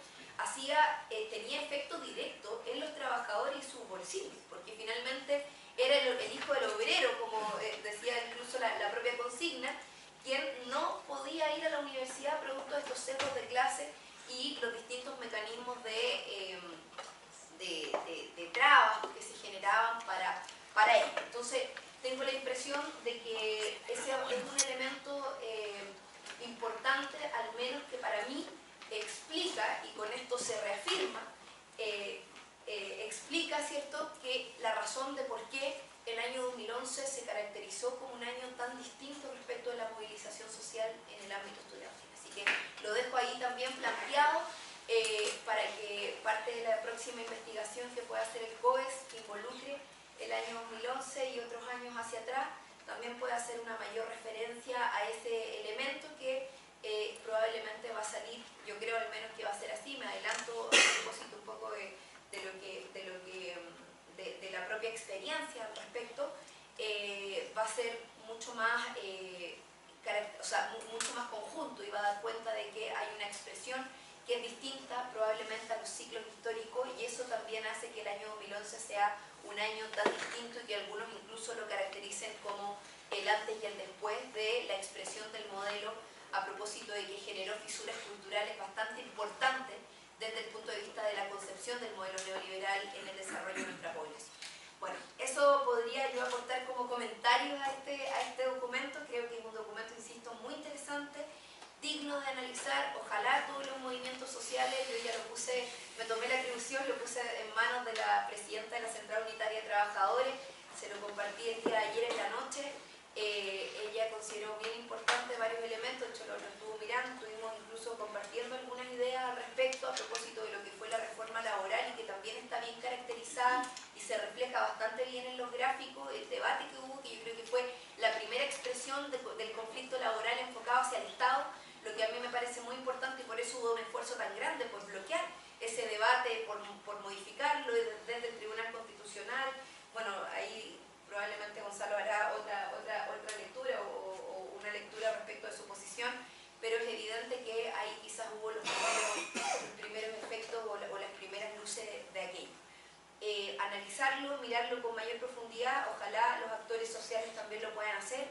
tenía efecto directo en los trabajadores y sus bolsillos, porque finalmente era el hijo del obrero, como decía incluso la propia consigna, quien no podía ir a la universidad producto de estos sesgos de clase y los distintos mecanismos de trabas que se generaban para él. Entonces, tengo la impresión de que ese es un elemento importante, al menos que para mí explica, y con esto se reafirma, explica, ¿cierto?, que la razón de por qué el año 2011 se caracterizó como un año tan distinto respecto de la movilización social en el ámbito estudiantil. Así que lo dejo ahí también planteado para que parte de la próxima investigación que pueda hacer el COES, que involucre el año 2011 y otros años hacia atrás, también pueda hacer una mayor referencia a ese elemento que probablemente va a salir, yo creo al menos que va a ser así. Me adelanto a propósito un poco de la propia experiencia al respecto. Va a ser mucho más, mucho más conjunto, y va a dar cuenta de que hay una expresión que es distinta probablemente a los ciclos históricos, y eso también hace que el año 2011 sea un año tan distinto y que algunos incluso lo caractericen como el antes y el después de la expresión del modelo, a propósito de que generó fisuras culturales bastante importantes desde el punto de vista de la concepción del modelo neoliberal en el desarrollo de nuestra población. Bueno, eso podría yo aportar como comentarios a este documento. Creo que es un documento, insisto, muy interesante, digno de analizar. Ojalá todos los movimientos sociales, yo ya lo puse, me tomé la atribución, lo puse en manos de la presidenta de la Central Unitaria de Trabajadores, se lo compartí el día de ayer en la noche. Ella consideró bien importante varios elementos, de hecho lo estuvo mirando, estuvimos incluso compartiendo algunas ideas al respecto a propósito de lo que fue la reforma laboral, y que también está bien caracterizada y se refleja bastante bien en los gráficos, el debate que hubo, que yo creo que fue la primera expresión del conflicto laboral enfocado hacia el Estado, lo que a mí me parece muy importante, y por eso hubo un esfuerzo tan grande por bloquear ese debate, por modificarlo desde el Tribunal Constitucional. Bueno, ahí probablemente Gonzalo hará otra lectura o una lectura respecto de su posición, pero es evidente que ahí quizás hubo los primeros efectos o las primeras luces de aquello. realidad, ojalá los actores sociales también lo puedan hacer.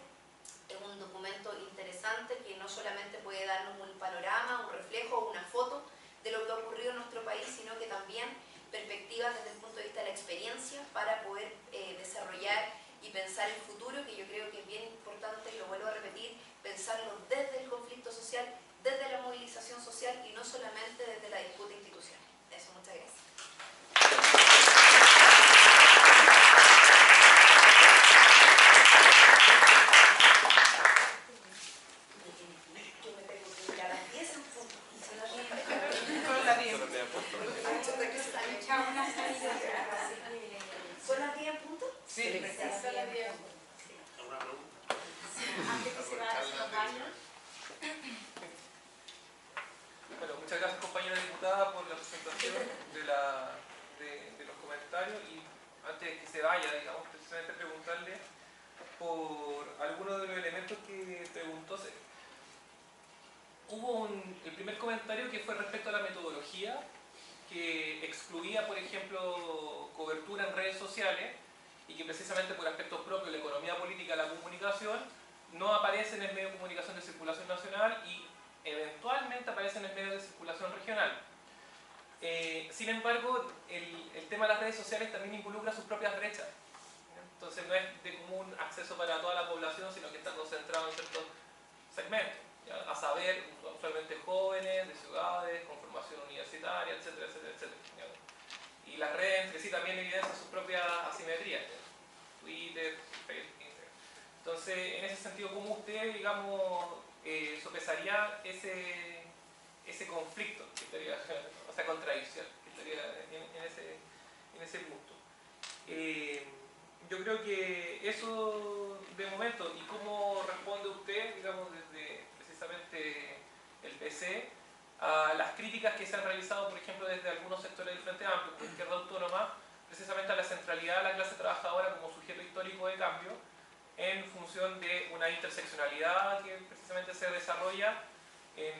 Es un documento interesante que no solamente puede darnos un panorama, un reflejo, una foto de lo que ha ocurrido en nuestro país, sino que también perspectivas desde el punto de vista de la experiencia para poder desarrollar y pensar el futuro, que yo creo que es bien importante, y lo vuelvo a repetir, pensarlo desde el conflicto social, desde la movilización social y no solamente desde la disputa institucional. Eso, muchas gracias. ¿Son las 10 en punto? Sí. ¿Alguna pregunta? Antes que se vayan los baños. Bueno, muchas gracias, compañera diputada, por la presentación de los comentarios, y antes de que se vaya, digamos, precisamente preguntarle por algunos de los elementos que preguntó. Hubo el primer comentario que fue respecto a la metodología, que excluía, por ejemplo, cobertura en redes sociales, y que precisamente por aspectos propios de la economía política de la comunicación no aparece en el medio de comunicación de circulación nacional y eventualmente aparece en el medio de circulación regional. Sin embargo, el tema de las redes sociales también involucra sus propias brechas. Entonces no es de común acceso para toda la población, sino que está concentrado en ciertos segmentos, ¿ya? A saber, usualmente jóvenes, de ciudades, con formación universitaria, etcétera, etcétera, etcétera, ¿ya? Y las redes entre sí también evidencian sus propias asimetrías, ¿ya? Twitter, Facebook, Instagram. Entonces, en ese sentido, ¿cómo usted, digamos, sopesaría ese conflicto, que estaría, o sea, contradicción que estaría en ese punto? Yo creo que eso de momento. ¿Y cómo responde usted, digamos, desde precisamente el PC a las críticas que se han realizado, por ejemplo, desde algunos sectores del Frente Amplio, como Izquierda Autónoma, precisamente a la centralidad de la clase trabajadora como sujeto histórico de cambio, en función de una interseccionalidad que precisamente se desarrolla en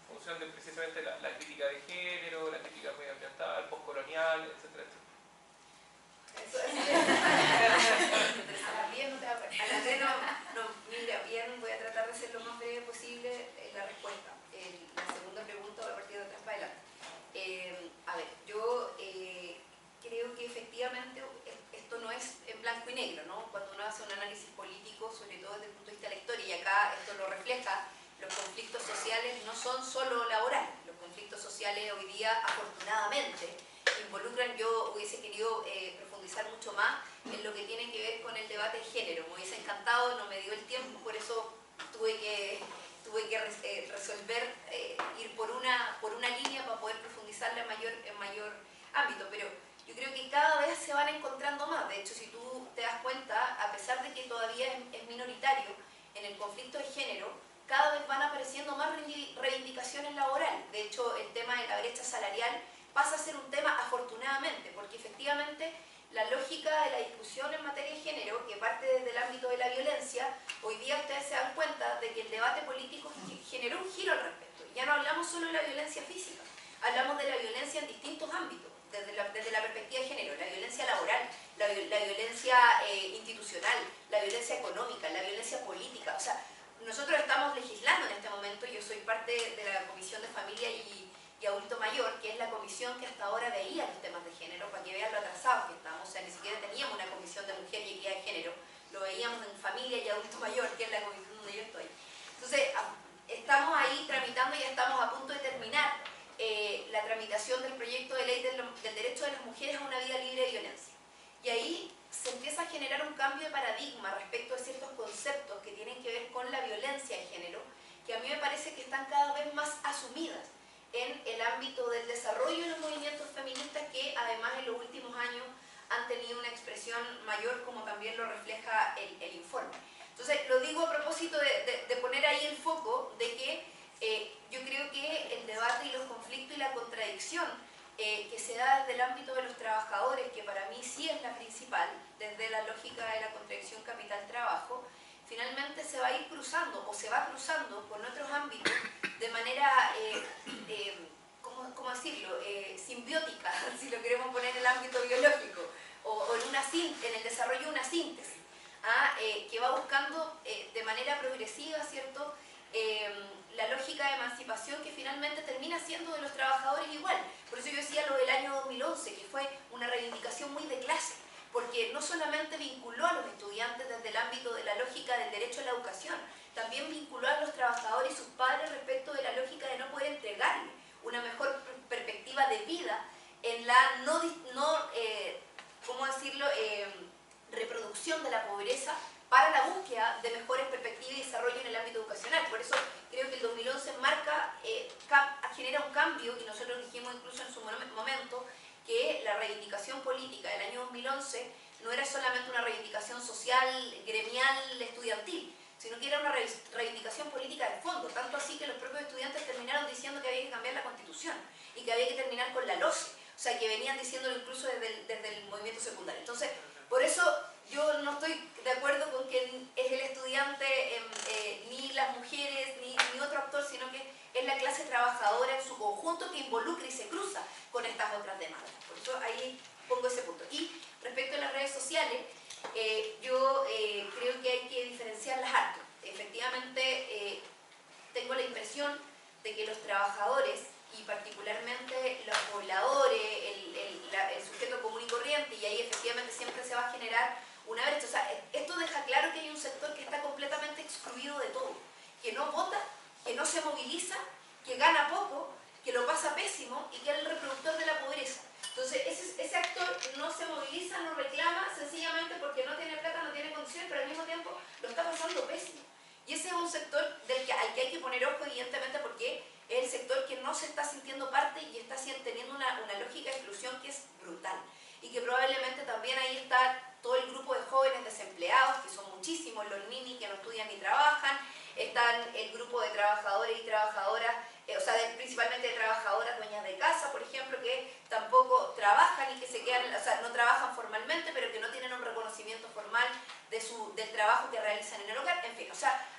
función de precisamente la crítica de género, la crítica medioambiental, postcolonial, etcétera, etcétera? Eso es. Bien, no te va a poner. Mira, bien, voy a tratar de ser lo más breve posible la respuesta. La segunda pregunta va a partir de atrás para adelante. A ver, yo creo que efectivamente esto no es en blanco y negro, ¿no? Cuando uno hace un análisis político, sobre todo desde el punto de vista de la historia, y acá esto lo refleja, los conflictos sociales no son solo laborales. Los conflictos sociales hoy día, afortunadamente, involucran, yo hubiese querido profundizar mucho más en lo que tiene que ver con el debate de género. Me hubiese encantado, no me dio el tiempo, por eso tuve que resolver ir por una línea para poder profundizarla en mayor ámbito, pero yo creo que cada vez se van encontrando más. De hecho, si tú te das cuenta, a pesar de que todavía es minoritario en el conflicto de género, cada vez van apareciendo más reivindicaciones laborales. De hecho, el tema de la brecha salarial pasa a ser un tema, afortunadamente, porque efectivamente la lógica de la discusión en materia de género, que parte desde el ámbito de la violencia, hoy día ustedes se dan cuenta de que el debate político generó un giro al respecto. Ya no hablamos solo de la violencia física, hablamos de la violencia en distintos ámbitos, desde la perspectiva de género, la violencia laboral, la violencia institucional, la violencia económica, la violencia política. O sea, nosotros estamos legislando en este momento, yo soy parte de la Comisión de Familia y Adulto Mayor, que es la comisión que hasta ahora veía los temas de género, para que vean lo atrasados que estamos. O sea, ni siquiera teníamos una comisión de mujer y equidad de género, lo veíamos en Familia y Adulto Mayor, que es la comisión donde yo estoy. Entonces, estamos ahí tramitando y ya estamos a punto de terminar la tramitación del proyecto de ley del derecho de las mujeres a una vida libre de violencia. Y ahí se empieza a generar un cambio de paradigma respecto a ciertos conceptos que tienen que ver con la violencia de género, que a mí me parece que están cada vez más asumidas en el ámbito del desarrollo de los movimientos feministas, que además en los últimos años han tenido una expresión mayor, como también lo refleja el informe. Entonces, lo digo a propósito de poner ahí el foco de que yo creo que el debate y los conflictos y la contradicción que se da desde el ámbito de los trabajadores, que para mí sí es la principal, desde la lógica de la contradicción capital-trabajo, finalmente se va a ir cruzando o se va cruzando con otros ámbitos de manera, ¿cómo decirlo?, simbiótica, si lo queremos poner en el ámbito biológico, o en el desarrollo de una síntesis, que va buscando de manera progresiva, ¿cierto?, la lógica de emancipación que finalmente termina siendo de los trabajadores igual. Por eso yo decía lo del año 2011, que fue una reivindicación muy de clase, porque no solamente vinculó a los estudiantes desde el ámbito de la lógica del derecho a la educación, también vinculó a los trabajadores y sus padres respecto de la lógica de no poder entregarle una mejor perspectiva de vida en la ¿cómo decirlo?, reproducción de la pobreza para la búsqueda de mejores perspectivas y desarrollo en el ámbito educacional. Por eso creo que el 2011 genera un cambio, y nosotros dijimos incluso en su momento que la reivindicación política del año 2011 no era solamente una reivindicación social, gremial, estudiantil, sino que era una reivindicación política de fondo, tanto así que los propios estudiantes terminaron diciendo que había que cambiar la Constitución y que había que terminar con la LOCE, o sea, que venían diciéndolo incluso desde el movimiento secundario. Entonces, por eso yo no estoy de acuerdo con que es el estudiante, ni las mujeres, ni otro actor, sino que es la clase trabajadora en su conjunto que involucra y se cruza con estas otras demandas. Por eso ahí pongo ese punto. Y respecto a las redes sociales, yo creo que hay que diferenciarlas harto. Efectivamente, tengo la impresión de que los trabajadores, y particularmente los pobladores, el sujeto común y corriente, y ahí efectivamente siempre se va a generar una brecha. O sea, esto deja claro que hay un sector que está completamente excluido de todo, que no vota, que no se moviliza, que gana poco, que lo pasa pésimo y que es el reproductor de la pobreza. Entonces, ese actor no se moviliza, no reclama, sencillamente porque no tiene plata, no tiene condiciones, pero al mismo tiempo lo está pasando pésimo. Y ese es un sector al que hay que poner ojo, evidentemente, porque es el sector que no se está sintiendo parte y está teniendo una lógica de exclusión que es brutal. Y que probablemente también ahí está todo el grupo de jóvenes desempleados, que son muchísimos, los ninis que no estudian ni trabajan, están el grupo de trabajadores y trabajadoras, principalmente de trabajadoras dueñas de casa, por ejemplo, que tampoco trabajan y que se quedan, no trabajan formalmente, pero que no tienen un reconocimiento formal del trabajo que realizan en el hogar. En fin,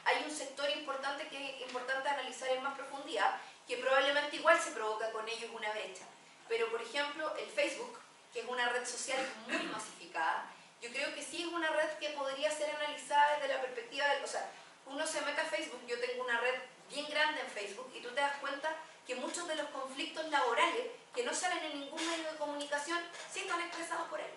hay un sector importante que es importante analizar en más profundidad, que probablemente igual se provoca con ellos una brecha. Pero, por ejemplo, el Facebook, que es una red social muy masificada, yo creo que sí es una red que podría ser analizada desde la perspectiva uno se mete a Facebook, yo tengo una red bien grande en Facebook, y tú te das cuenta que muchos de los conflictos laborales que no salen en ningún medio de comunicación sí están expresados por ahí.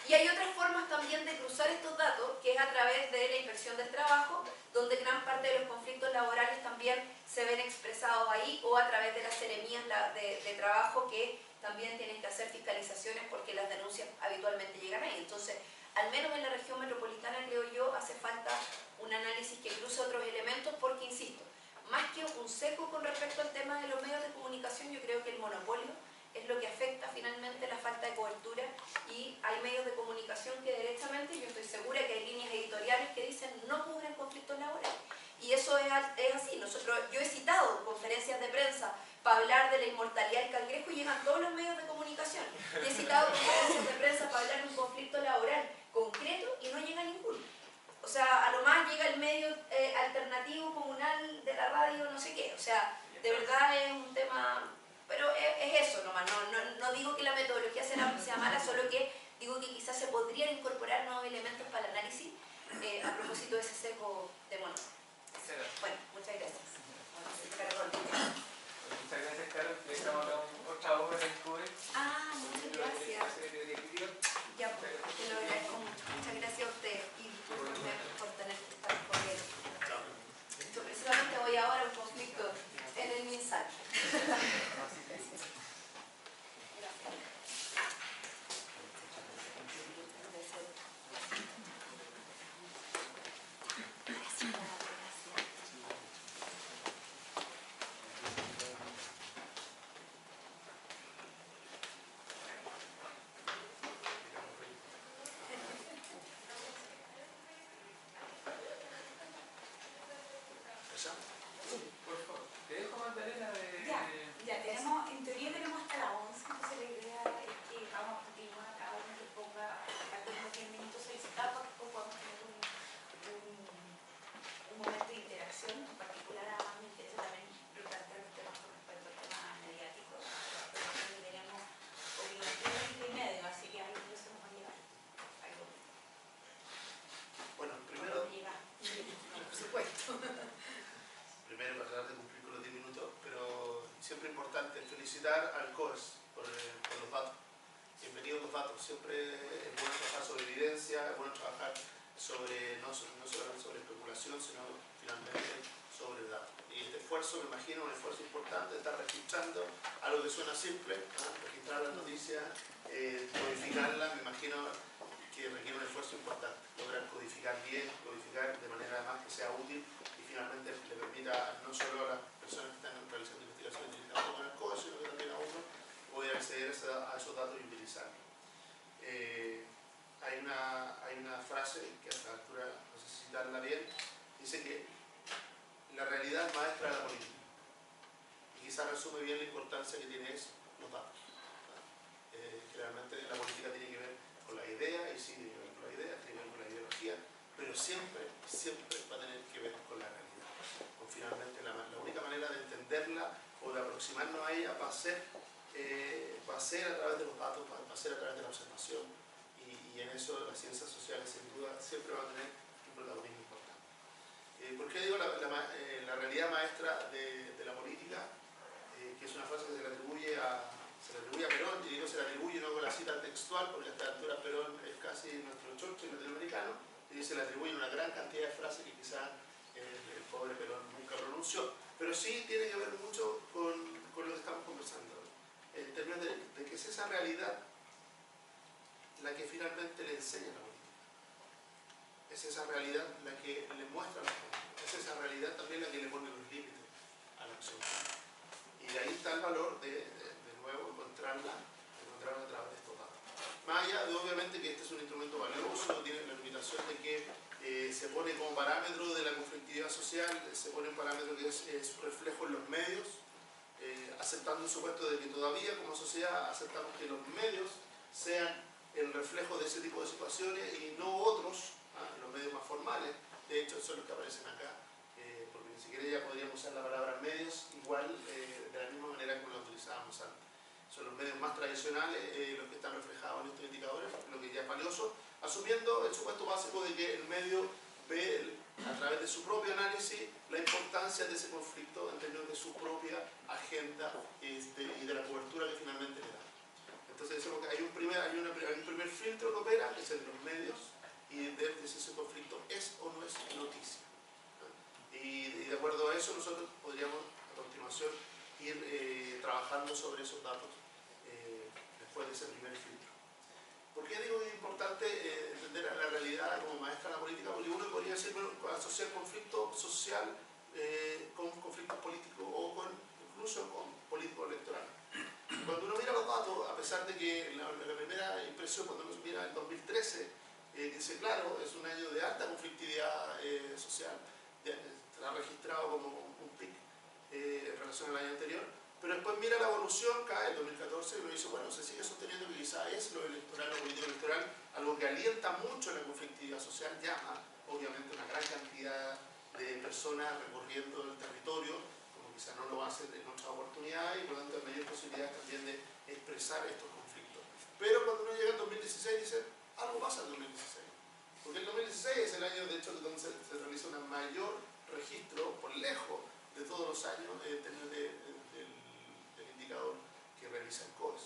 Y hay otras formas también de cruzar estos datos, que es a través de la inspección del trabajo, donde gran parte de los conflictos laborales también se ven expresados ahí, o a través de las seremías de trabajo, que también tienen que hacer fiscalizaciones porque las denuncias habitualmente llegan ahí. Entonces, al menos en la región metropolitana, creo yo, hace falta un análisis que cruce otros elementos, porque, insisto, más que un seco con respecto al tema de los medios de comunicación, yo creo que el monopolio es lo que afecta finalmente la falta de cobertura, y hay medios de comunicación que derechamente, yo estoy segura que hay líneas editoriales que dicen no cubren conflictos laborales. Y eso es así. Yo he citado conferencias de prensa para hablar de la inmortalidad del cangrejo y llegan todos los medios de comunicación. Y he citado conferencias de prensa para hablar de un conflicto laboral concreto y no llega ninguno. O sea, a lo más llega el medio alternativo comunal de la radio, no sé qué. O sea, de verdad es un tema... Pero es eso nomás. No digo que la metodología sea mala, solo que digo que quizás se podrían incorporar nuevos elementos para el análisis a propósito de ese sesgo de monopolio. Bueno, muchas gracias. Perdón. Muchas gracias, Carlos. Le dejamos otra obra del COE. Muchas gracias. Ya, te lo agradezco mucho. Muchas gracias a usted y discúlpenme por tener que estar corriendo. Yo precisamente voy ahora a un conflicto en el MinSal. felicitar al COES por los datos. Bienvenidos los datos. Siempre es bueno trabajar sobre evidencia, es bueno trabajar sobre, no solamente sobre especulación, sino finalmente sobre datos. Y este esfuerzo, me imagino, un esfuerzo importante de estar registrando algo que suena simple, registrar las noticias, codificarlas, me imagino que requiere un esfuerzo importante. Lograr codificar bien, codificar de manera además que sea útil y finalmente le permita no solo a las personas que están realizando investigaciones directamente con el COES, sino que también a uno poder acceder a esos datos y utilizarlos. Hay una frase que a esta altura, no sé si citarla bien, dice que la realidad maestra de la política. Y quizás resume bien la importancia que tiene eso, los datos. Generalmente la política tiene que ver con la idea, y sí tiene que ver con la idea, tiene que ver con la ideología, pero siempre va a tener que ver con la realidad. Pues finalmente la única manera de entenderla o de aproximarnos a ella va a ser a través de los datos, va a ser a través de la observación, y en eso las ciencias sociales sin duda siempre van a tener un protagonismo importante. ¿Por qué digo la realidad maestra de la política? Que es una frase que se le atribuye a Perón, y digo se le atribuye no con la cita textual, porque a esta altura Perón es casi nuestro chocho latinoamericano, y se le atribuye una gran cantidad de frases que quizás el pobre Perón nunca pronunció, pero sí tiene que ver mucho con lo que estamos conversando, en términos de que es esa realidad la que finalmente le enseña la política. Es esa realidad la que le muestra la política. Es esa realidad también la que le pone los límites a la acción. Y de ahí está el valor de nuevo encontrarla a través de estos datos. Más allá de obviamente que este es un instrumento valioso, tiene la limitación de que se pone como parámetro de la conflictividad social, se pone un parámetro que es su reflejo en los medios, aceptando el supuesto de que todavía como sociedad aceptamos que los medios sean el reflejo de ese tipo de situaciones y no otros, los medios más formales. De hecho son los que aparecen acá, porque ni siquiera ya podríamos usar la palabra medios igual de la misma manera como la utilizábamos antes. Son los medios más tradicionales los que están reflejados en estos indicadores, lo que ya es valioso, asumiendo el supuesto básico de que el medio ve a través de su propio análisis la importancia de ese conflicto en términos de su propia agenda y de la cobertura que finalmente le da. Entonces decimos que hay un primer filtro que opera, que es el de los medios, y de si ese conflicto es o no es noticia. Y de acuerdo a eso nosotros podríamos a continuación ir trabajando sobre esos datos después de ese primer filtro. ¿Por qué digo que es importante entender a la realidad como maestra de la política? Porque uno podría decir, bueno, asociar conflicto social con conflictos políticos o incluso con políticos electorales. Cuando uno mira los datos, a pesar de que la primera impresión cuando uno mira el 2013, dice, claro, es un año de alta conflictividad social, está registrado como un pic en relación al año anterior, pero después mira la evolución, cae el 2014 y uno dice, bueno, se sigue sosteniendo que quizá es lo electoral, lo político electoral, algo que alienta mucho la conflictividad social, llama obviamente una gran cantidad de personas recorriendo el territorio, como quizá no lo hacen en otras oportunidades, y por lo tanto hay mayor posibilidad también de expresar estos conflictos. Pero cuando uno llega al 2016 dice, algo pasa en el 2016, porque el 2016 es el año de hecho donde se realiza un mayor registro por lejos de todos los años en términos del indicador que realiza el COES.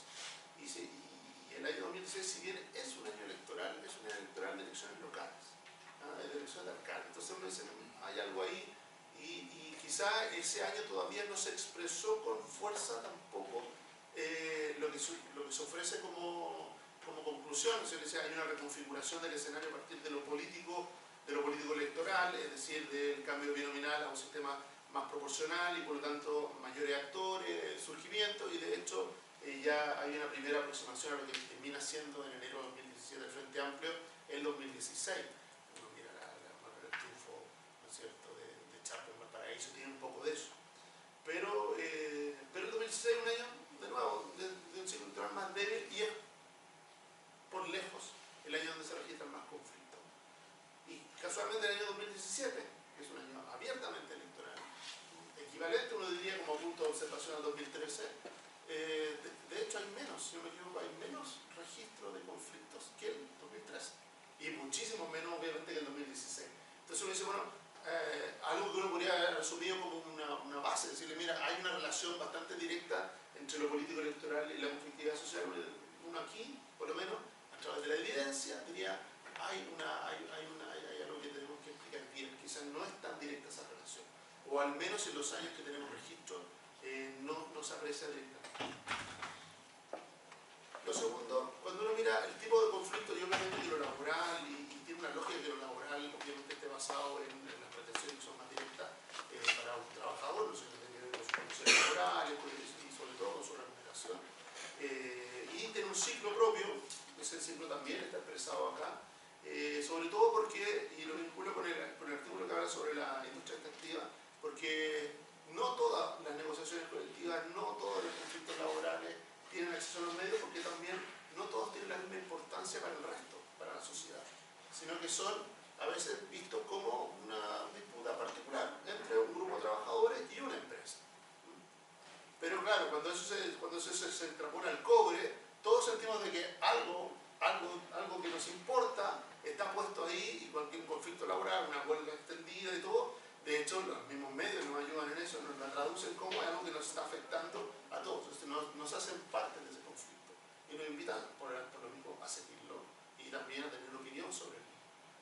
Y el año 2016, si bien es un año electoral, es un año electoral de elecciones locales, de elecciones de alcalde. Entonces uno dice, hay algo ahí, y quizá ese año todavía no se expresó con fuerza tampoco lo que se ofrece como conclusión. O sea, hay una reconfiguración del escenario a partir de lo político electoral, es decir, del cambio binominal a un sistema más proporcional y por lo tanto mayores actores, surgimiento, y de hecho ya hay una primera aproximación a lo que termina siendo en enero de 2017 el Frente Amplio en 2016. Uno mira el triunfo, ¿no es cierto?, de Chapo en Valparaíso, tiene un poco de eso. Pero el 2016 es un año, de nuevo, de un ciclo electoral más débil y es por lejos el año donde se registran más conflictos. Y casualmente el año 2017, que es un año abiertamente electoral, equivalente, uno diría, como punto de observación al 2013, de hecho hay menos, si no me equivoco, hay menos registro de conflictos que el 2013 y muchísimo menos obviamente que el 2016. Entonces uno dice, bueno, algo que uno podría haber asumido como una base, decirle, mira, hay una relación bastante directa entre lo político aquí, por lo menos, a través de la evidencia, diría, hay algo que tenemos que explicar bien. Quizás no es tan directa esa relación. O al menos en los años que tenemos registro, no se aprecia directamente. Lo segundo, cuando uno mira el tipo de conflicto, y obviamente que lo laboral, y tiene una lógica que lo laboral obviamente esté basado en las pretensiones que son más directas para un trabajador, no sé, que tiene que ver con sus condiciones laborales y sobre todo con su remuneración. Y tiene un ciclo propio, ese ciclo también está expresado acá, sobre todo porque, y lo vinculo con el artículo que habla sobre la industria extractiva, porque no todas las negociaciones colectivas, no todos los conflictos laborales tienen acceso a los medios, porque también no todos tienen la misma importancia para el resto, para la sociedad, sino que son a veces vistos como una disputa particular entre un grupo de trabajadores y una empresa. Pero claro, cuando eso se extrapola al cobre, todos sentimos de que algo que nos importa está puesto ahí, y cualquier conflicto laboral, una huelga extendida y todo, de hecho los mismos medios nos ayudan en eso, nos la traducen como algo que nos está afectando a todos, nos hacen parte de ese conflicto y nos invitan por lo mismo a seguirlo y también a tener opinión sobre él.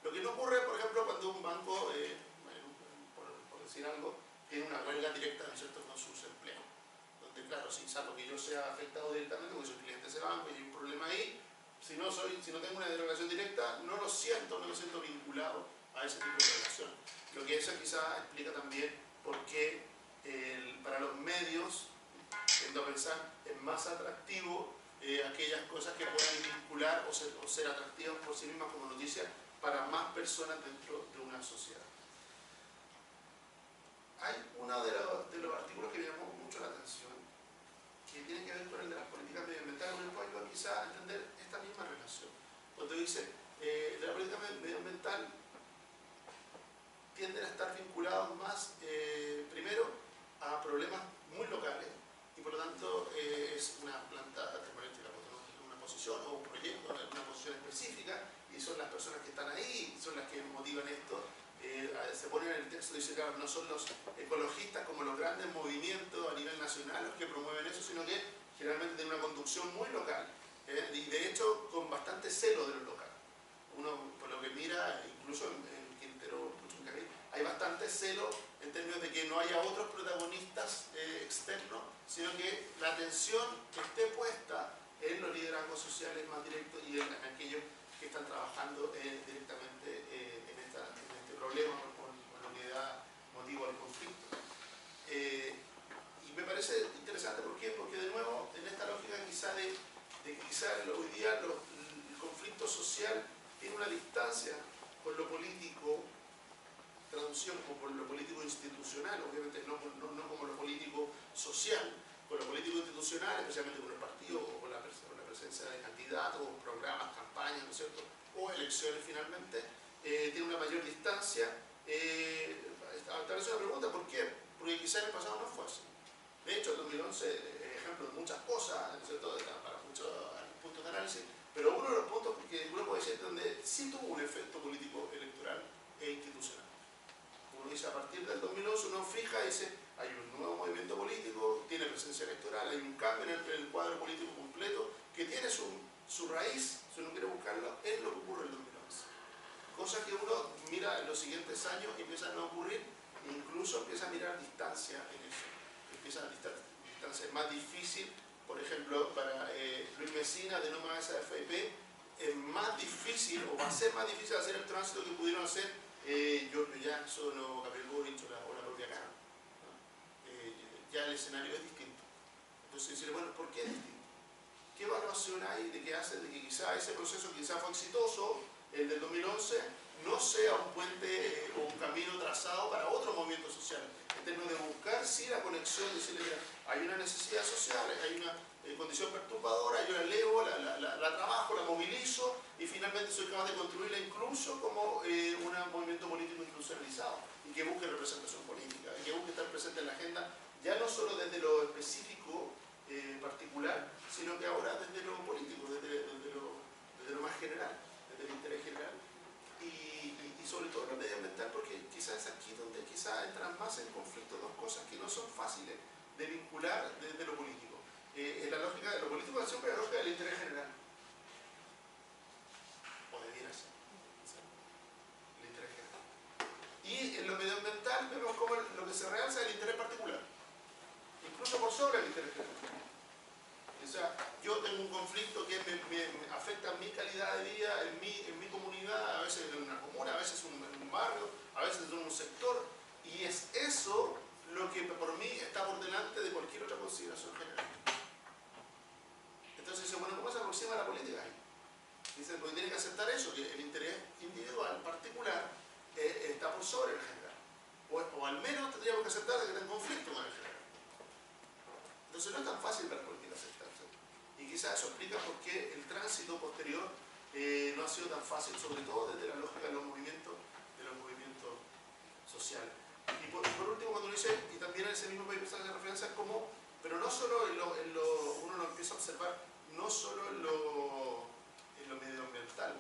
Lo que no ocurre, por ejemplo, cuando un banco, por decir algo, tiene una huelga directa, ¿no es cierto?, con sus empleados. Donde, claro, sin salvo que yo sea afectado directamente porque soy cliente de ese banco y hay un problema ahí, si no tengo una relación directa, no lo siento vinculado a ese tipo de relación. Lo que eso quizá explica también por qué para los medios, tiendo a pensar, es más atractivo aquellas cosas que puedan vincular o ser atractivas por sí mismas como noticias para más personas dentro de una sociedad. Hay uno de los artículos que me llamó mucho la atención, que tiene que ver con el de las políticas medioambientales, con el cual yo quizá entender esta misma relación. Cuando dice, la política medioambiental tienden a estar vinculados más, primero, a problemas muy locales, y por lo tanto es una planta termoeléctrica, una posición o un proyecto, una posición específica, y son las personas que están ahí, son las que motivan esto. Se pone en el texto, dice, claro, no son los ecologistas como los grandes movimientos a nivel nacional los que promueven eso, sino que generalmente tienen una conducción muy local, y de hecho con bastante celo de lo local. Uno, por lo que mira, incluso en Quintero, hay bastante celo en términos de que no haya otros protagonistas externos, sino que la atención esté puesta en los liderazgos sociales más directos y en aquellos que están trabajando directamente en este problema con lo que da motivo al conflicto. Y me parece interesante, ¿por qué? Porque de nuevo, en esta lógica quizá de quizá hoy día el conflicto social tiene una distancia con lo político, traducción como por lo político institucional, obviamente no como lo político social, con lo político institucional, especialmente con el partido o con la presencia de candidatos, programas, campañas, ¿no es cierto?, o elecciones finalmente, tiene una mayor distancia. Tal vez una pregunta, ¿por qué? Porque quizá en el pasado no fue así. De hecho, el 2011 es ejemplo de muchas cosas, ¿no es cierto?, para muchos puntos de análisis, pero uno de los puntos que uno puede decir donde sí tuvo un efecto político electoral e institucional. Uno dice, a partir del 2011 uno fija y dice, hay un nuevo movimiento político, tiene presencia electoral, hay un cambio en el cuadro político completo que tiene su raíz, si uno quiere buscarlo, en lo que ocurre en el 2011. Cosas que uno mira en los siguientes años y empiezan a ocurrir, e incluso empieza a mirar distancia en eso. Empieza a distancia. Es más difícil, por ejemplo, para Luis Messina de No Más AFP, es más difícil, o va a ser más difícil hacer el tránsito que pudieron hacer Giorgio Jackson o Gabriel Boric o la propia Cara. Ya el escenario es distinto. Entonces decir, bueno, ¿por qué es distinto? ¿Qué evaluación hay de que hace de que quizá ese proceso quizá fue exitoso, el del 2011, no sea un puente o un camino trazado para otros movimientos sociales? En términos de buscar, sí, la conexión, decirle, mira, hay una necesidad social, hay una condición perturbadora, yo la elevo, la trabajo, la movilizo y finalmente soy capaz de construirla incluso como un movimiento político institucionalizado y que busque representación política, y que busque estar presente en la agenda, ya no solo desde lo específico particular, sino que ahora desde lo político, desde lo más general, desde el interés general. Y sobre todo lo medioambiental, porque quizás es aquí donde quizás entran más en conflicto dos cosas que no son fáciles de vincular desde lo político. En la lógica de lo político siempre la lógica del interés general. se realza el interés particular, incluso por sobre el interés general. O sea, yo tengo un conflicto que me afecta mi calidad de vida en mi comunidad, a veces en una comuna, a veces en un barrio, a veces en un sector, y es eso lo que por mí está por delante de cualquier otra consideración general. Entonces dice, bueno, ¿cómo se aproxima la política ahí? Dice, porque tiene que aceptar eso, que el interés individual, particular, está por sobre el general. O al menos tendríamos que aceptar que está en conflicto con el general. Entonces no es tan fácil para la política aceptarse. Y quizás eso explica por qué el tránsito posterior no ha sido tan fácil, sobre todo desde la lógica de los movimientos sociales. Y por último, cuando uno dice, y también en ese mismo paper se hace referencia como, pero no solo uno lo empieza a observar, no solo en lo medioambiental,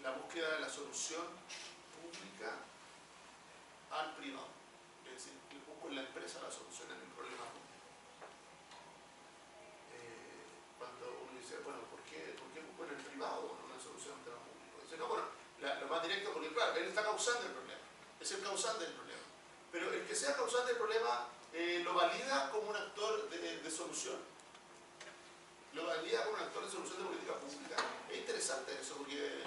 la búsqueda de la solución pública al privado. Es decir, busco en la empresa la solución en el problema público. Cuando uno dice, bueno, ¿por qué busco en el privado una solución al tema público? Dice, no, bueno, lo más directo, porque claro, él está causando el problema, es el causante del problema. Pero el que sea causante del problema lo valida como un actor de solución. Lo valida como un actor de solución de política pública. Es interesante eso, porque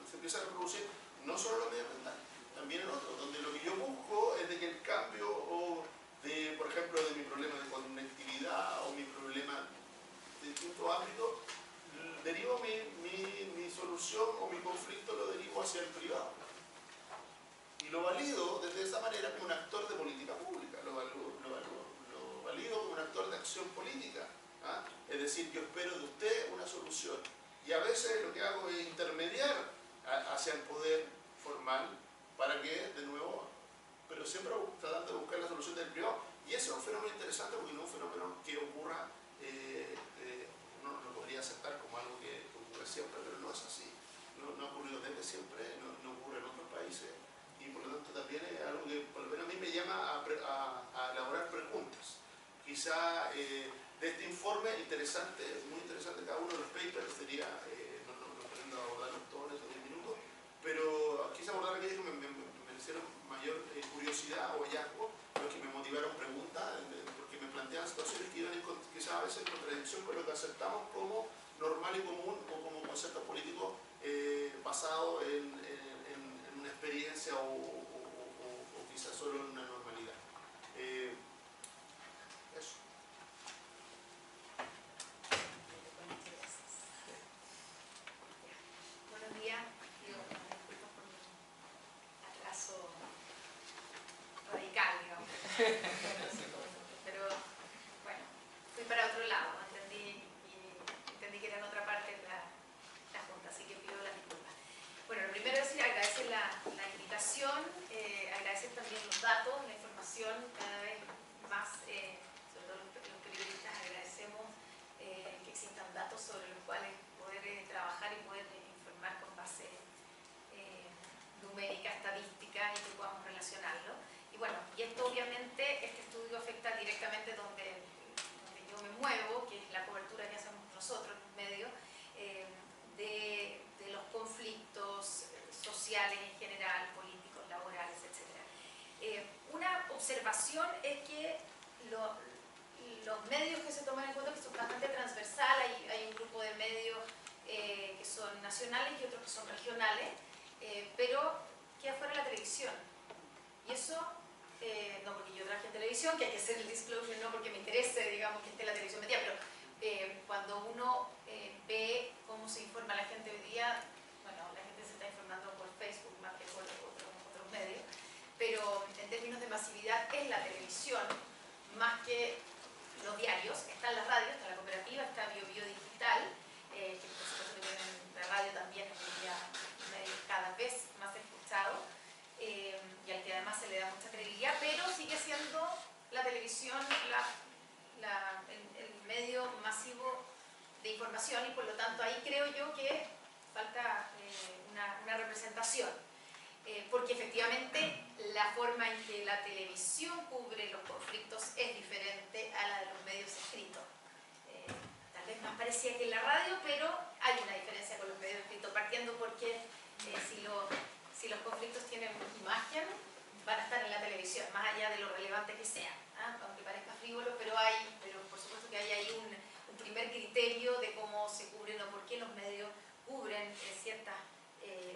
se empieza a reproducir no solo en lo medioambiental, también en otros, donde lo que yo busco es de que el cambio, por ejemplo, de mi problema de conectividad o mi problema de distintos ámbitos, derivo mi solución o mi conflicto lo derivo hacia el privado. Y lo valido desde esa manera como un actor de política pública, lo valido como un actor de acción política. ¿Ah? Es decir, yo espero de usted una solución. Y a veces lo que hago es intermediar hacia el poder formal para que, de nuevo, pero siempre tratando de buscar la solución del privado. Y ese es un fenómeno interesante porque no es un fenómeno que ocurra, uno lo podría aceptar como algo que ocurre siempre, pero no es así. No ha ocurrido desde siempre, no ocurre en otros países. Y por lo tanto también es algo que por lo menos a mí me llama a elaborar preguntas. Quizá de este informe interesante, muy interesante cada uno de los papers, sería, no pretendo abordarlos todos en estos 10 minutos, pero quise abordar aquellos que me merecieron mayor curiosidad o hallazgo, los que me motivaron preguntas, porque me plantean situaciones que iban quizá a veces en contradicción con lo que aceptamos como normal y común o como concepto político basado en una experiencia o quizás solo en una normalidad. Eso. Buenos días, pido disculpas por mi atraso radical, digamos. Pero bueno, fui para otro lado, entendí que era en otra parte la junta, así que pido las disculpas. Bueno, lo primero es agradecer la invitación, agradecer también los datos, la información cada vez más, sobre todo los periodistas, agradecemos que existan datos sobre los cuales poder trabajar y poder informar con base numérica, estadística y que podamos relacionarlo. Y bueno, y esto obviamente, este estudio afecta directamente donde yo me muevo, que es la cobertura que hacemos nosotros, los medios, de los conflictos sociales en general, políticos, laborales, etc. Una observación es que los medios que se toman en cuenta que son bastante transversal, hay un grupo de medios que son nacionales y otros que son regionales, pero queda fuera la televisión. Y eso, no porque yo trabaje en televisión, que hay que hacer el disclosure, no porque me interese, digamos, que esté la televisión metida, pero cuando uno ve cómo se informa la gente hoy día, bueno, la gente se está informando por Facebook más que por otros medios, pero en términos de masividad es la televisión más que los diarios. Están las radios, está la cooperativa, está BioBio Digital, que por supuesto que tienen la radio también, es un medio cada vez más escuchado y al que además se le da mucha credibilidad, pero sigue siendo la televisión el medio masivo de información y por lo tanto ahí creo yo que falta una representación. Porque efectivamente la forma en que la televisión cubre los conflictos es diferente a la de los medios escritos. Tal vez más parecía que en la radio, pero hay una diferencia con los medios escritos, partiendo porque si los conflictos tienen imagen, van a estar en la televisión, más allá de lo relevante que sea, aunque parezca frívolo, pero por supuesto que hay ahí un primer criterio de cómo se cubren o por qué los medios cubren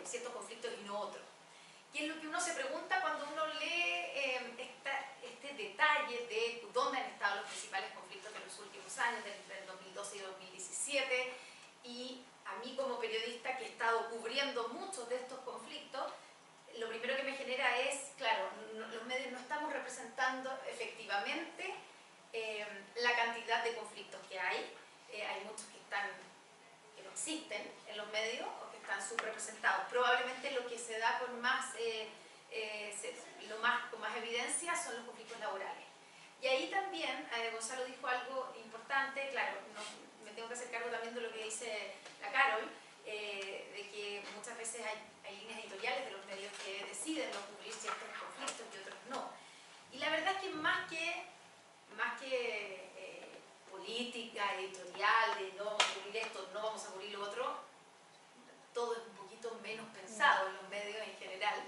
ciertos conflictos y no otros. Y es lo que uno se pregunta cuando uno lee este detalle de dónde han estado los principales conflictos de los últimos años, del 2012 y 2017, y a mí como periodista que he estado cubriendo muchos de estos conflictos, lo primero que me genera es, claro, los medios no estamos representando efectivamente la cantidad de conflictos que hay. Hay muchos que no existen en los medios o que están subrepresentados. Probablemente lo que se da con más evidencia son los conflictos laborales. Y ahí también, Gonzalo dijo algo importante, claro, me tengo que hacer cargo también de lo que dice la Carol, de que muchas veces hay líneas editoriales de los medios que deciden no cubrir ciertos conflictos y otros no. Y la verdad es que más que política, editorial, de no vamos a cubrir esto, no vamos a cubrir lo otro, todo es un poquito menos pensado en los medios en general,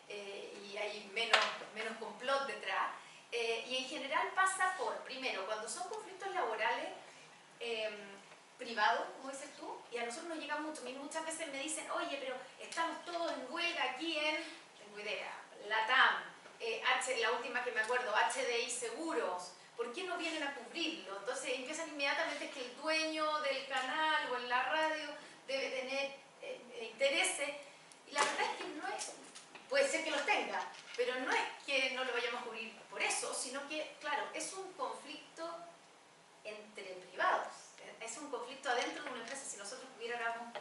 y hay menos complot detrás. Y en general pasa por, primero, cuando son conflictos laborales privados, como dices tú, y a nosotros nos llega mucho, muchas veces me dicen, oye, pero estamos todos en huelga aquí tengo idea, LATAM, la última que me acuerdo, HDI Seguros, ¿por qué no vienen a cubrirlo? Entonces empiezan inmediatamente que el dueño del canal o en la radio debe tener intereses, y la verdad es que no es, puede ser que los tenga, pero no es que no lo vayamos a cubrir por eso, sino que, claro, es un conflicto entre privados, es un conflicto adentro de una empresa. Si nosotros cubriéramos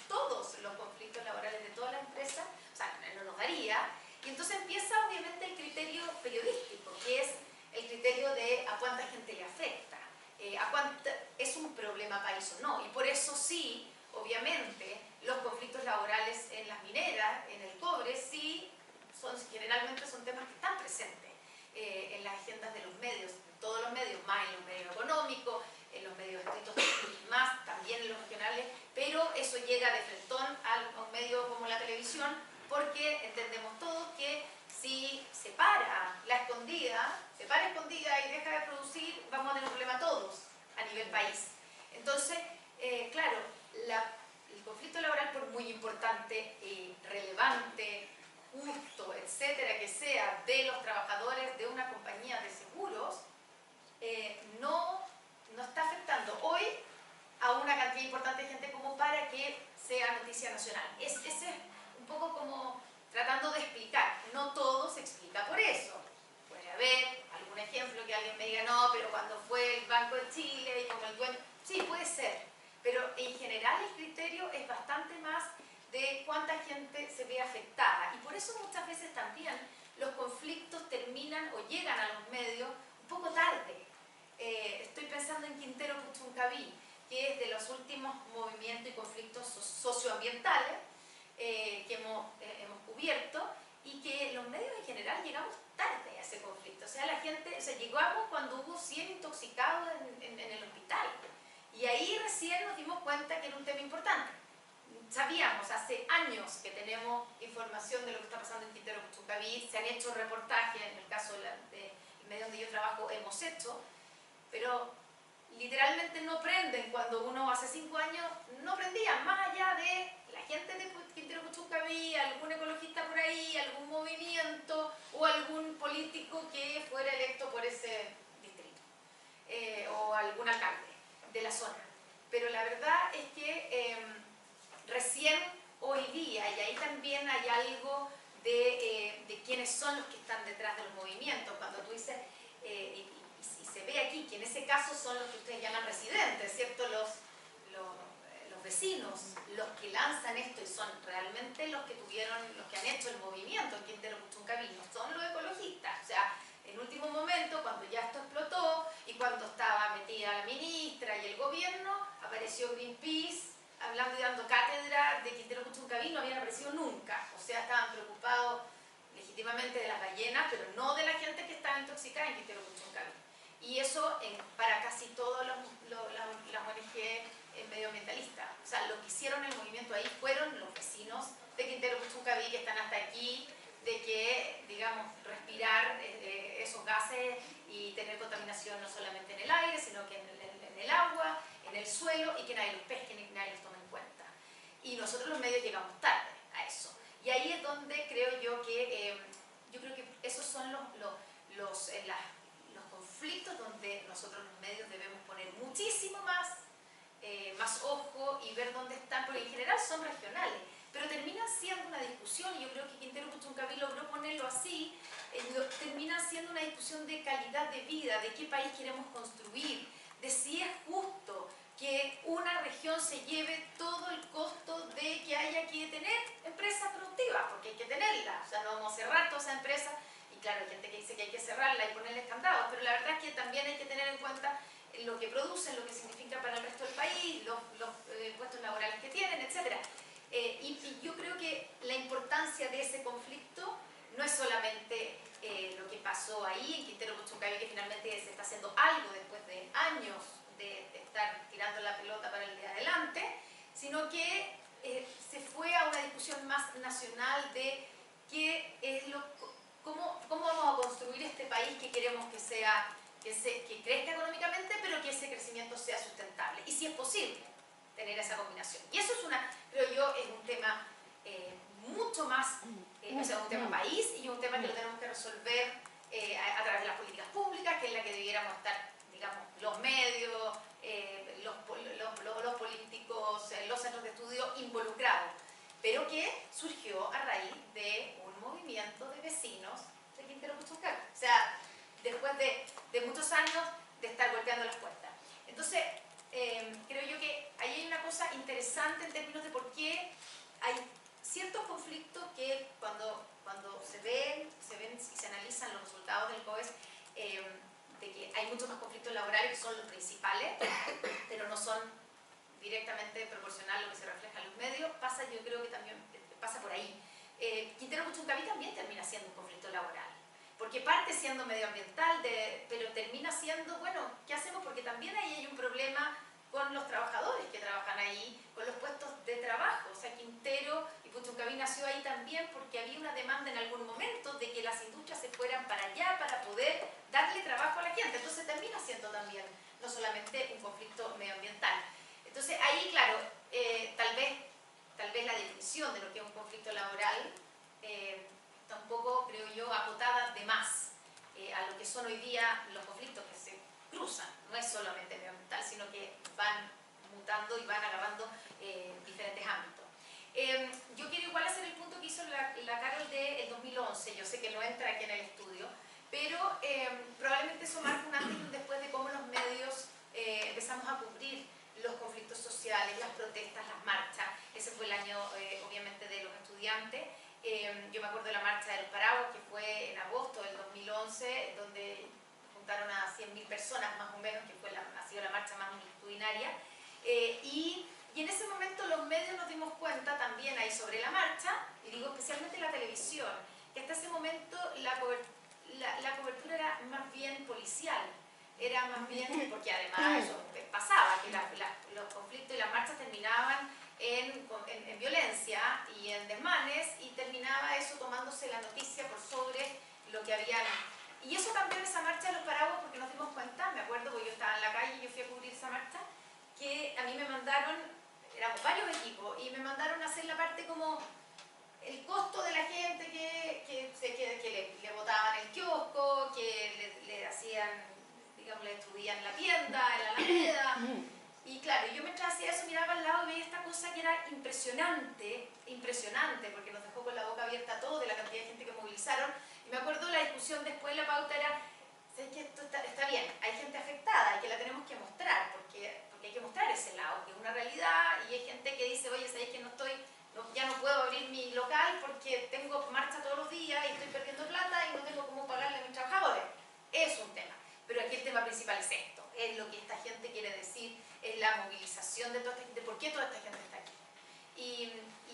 todos los conflictos laborales de toda la empresa, o sea, no nos daría, y entonces empieza obviamente el criterio periodístico, que es el criterio de a cuánta gente le afecta, es un problema país o no, y por eso sí, obviamente, los conflictos laborales en las mineras, en el cobre, sí, generalmente son temas que están presentes en las agendas de los medios, en todos los medios, más en los medios económicos, en los medios escritos, más también en los regionales, pero eso llega de frentón a un medio como la televisión, porque entendemos todos que si se para escondida y deja de producir, vamos a tener un problema todos a nivel país. Entonces, claro, el conflicto laboral, por muy importante, relevante, justo, etcétera, que sea, de los trabajadores de una compañía de seguros, no está afectando hoy a una cantidad importante de gente como para que sea noticia nacional. Ese es un poco como tratando de explicar. No todo se explica por eso. Puede haber algún ejemplo que alguien me diga, no, pero cuando fue el Banco de Chile y como el dueño... Sí, puede ser. Pero en general el criterio es bastante más de cuánta gente se ve afectada. Y por eso muchas veces también los conflictos terminan o llegan a los medios un poco tarde. Estoy pensando en Quintero Puchuncaví, que es de los últimos movimientos y conflictos socioambientales que hemos cubierto, y que los medios en general llegamos tarde a ese conflicto. O sea, la gente, llegamos cuando hubo 100 intoxicados en el hospital. Y ahí recién nos dimos cuenta que era un tema importante. Sabíamos hace años que tenemos información de lo que está pasando en Quintero Puchuncaví, se han hecho reportajes, en el caso del medio donde yo trabajo hemos hecho, pero literalmente no prenden. Cuando uno hace 5 años no prendía, más allá de la gente de Quintero Puchuncaví, algún ecologista por ahí, algún movimiento o algún político que fuera electo por ese distrito, o algún alcalde de la zona. Pero la verdad es que recién hoy día, y ahí también hay algo de quiénes son los que están detrás de los movimientos. Cuando tú dices, y se ve aquí que en ese caso son los que ustedes llaman residentes, ¿cierto? Los vecinos, los que lanzan esto, y son realmente los que han hecho el movimiento en Quintero Puchuncaví, no son los ecologistas. O sea, en último momento, cuando ya esto explotó y cuando estaba metida la ministra y el gobierno, apareció Greenpeace hablando y dando cátedra de Quintero Puchuncaví. No habían aparecido nunca. O sea, estaban preocupados legítimamente de las ballenas, pero no de la gente que estaba intoxicada en Quintero Puchuncaví. Y eso para casi todas las ONG medioambientalistas. O sea, lo que hicieron el movimiento ahí fueron los vecinos de Quintero Puchuncaví, que están hasta aquí, de que, digamos, respirar esos gases y tener contaminación no solamente en el aire, sino que en el agua, en el suelo, y que nadie los pesque ni nadie los tome en cuenta. Y nosotros los medios llegamos tarde a eso. Y ahí es donde creo yo que esos son los conflictos donde nosotros los medios debemos poner muchísimo más ojo y ver dónde están, porque en general son regionales, pero terminan siendo una discusión, y yo creo que Quintero Puchuncaví logró ponerlo así, termina siendo una discusión de calidad de vida, de qué país queremos construir, de si es justo que una región se lleve todo el costo de que haya que tener empresas productivas, porque hay que tenerlas, o sea, no vamos a cerrar todas esas empresas, y claro, hay gente que dice que hay que cerrarla y ponerles candados, pero la verdad es que también hay que tener en cuenta lo que producen, lo que significa para el resto del país, los puestos laborales que tienen, etc. Y yo creo que la importancia de ese conflicto no es solamente lo que pasó ahí en Quintero Puchuncaví, que finalmente se está haciendo algo después de años de estar tirando la pelota para el día adelante, sino que se fue a una discusión más nacional de cómo vamos a construir este país que queremos que sea, que crezca económicamente, pero que ese crecimiento sea sustentable. Y si es posible tener esa combinación. Y eso es creo yo, es un tema mucho más, o sea, un tema país, y un tema que lo tenemos que resolver a través de las políticas públicas, que es la que debiéramos estar, digamos, los medios, los políticos, los centros de estudio involucrados, pero que surgió a raíz de un movimiento de vecinos de Quintero Puchuncaví. O sea, después de muchos años de estar golpeando las puertas. Entonces, creo yo que ahí hay una cosa interesante en términos de por qué hay ciertos conflictos que cuando se ven y se analizan los resultados del COES, de que hay muchos más conflictos laborales que son los principales, pero no son directamente proporcional a lo que se refleja en los medios, yo creo que también pasa por ahí. Quintero Puchuncaví también termina siendo un conflicto laboral, porque parte siendo medioambiental, pero termina siendo, bueno, ¿qué hacemos? Porque también ahí hay un problema con los trabajadores que trabajan ahí, con los puestos de trabajo. O sea, Quintero y Puchuncaví nació ahí también porque había una demanda en algún momento de que las industrias se fueran para allá para poder darle trabajo a la gente. Entonces termina siendo también no solamente un conflicto medioambiental. Entonces ahí, claro, tal vez la definición de lo que es un conflicto laboral tampoco, creo yo, acotada de más a lo que son hoy día los conflictos que se cruzan. No es solamente medioambiental, sino que van mutando y van agarrando diferentes ámbitos. Yo quiero igual hacer el punto que hizo la Carol del 2011. Yo sé que no entra aquí en el estudio, pero probablemente eso marca un antes y un después de cómo los medios empezamos a cubrir los conflictos sociales, las protestas, las marchas. Ese fue el año, obviamente, de los estudiantes. Yo me acuerdo de la marcha de los paraguas, que fue en agosto del 2011, donde juntaron a 100.000 personas más o menos, que ha sido la marcha más multitudinaria. Y en ese momento los medios nos dimos cuenta también ahí sobre la marcha, y digo especialmente la televisión, que hasta ese momento la cobertura era más bien policial. Era más bien, porque además eso pasaba, que los conflictos y las marchas terminaban en violencia y en desmanes, y terminaba eso tomándose la noticia por sobre lo que habían. Y eso cambió en esa marcha de los paraguas porque nos dimos cuenta, me acuerdo porque yo estaba en la calle y yo fui a cubrir esa marcha, que a mí me mandaron, éramos varios equipos, y me mandaron a hacer la parte como el costo de la gente que le botaban el kiosco, que le hacían, digamos, le destruían la tienda, en la Alameda. Y claro, yo mientras hacía eso miraba al lado y veía esta cosa que era impresionante, porque nos dejó con la boca abierta todo de la cantidad de gente que movilizaron. Y me acuerdo la discusión después, la pauta era, ¿sabes qué? Esto está bien, hay gente afectada y que la tenemos que mostrar, porque hay que mostrar ese lado, que es una realidad, y hay gente que dice, oye, ¿sabes que ya no puedo abrir mi local porque tengo marcha todos los días y estoy perdiendo plata y no tengo cómo pagarle a mis trabajadores? Es un tema. Pero aquí el tema principal es esto, es lo que esta gente quiere decir, es la movilización de toda esta gente, por qué toda esta gente está aquí.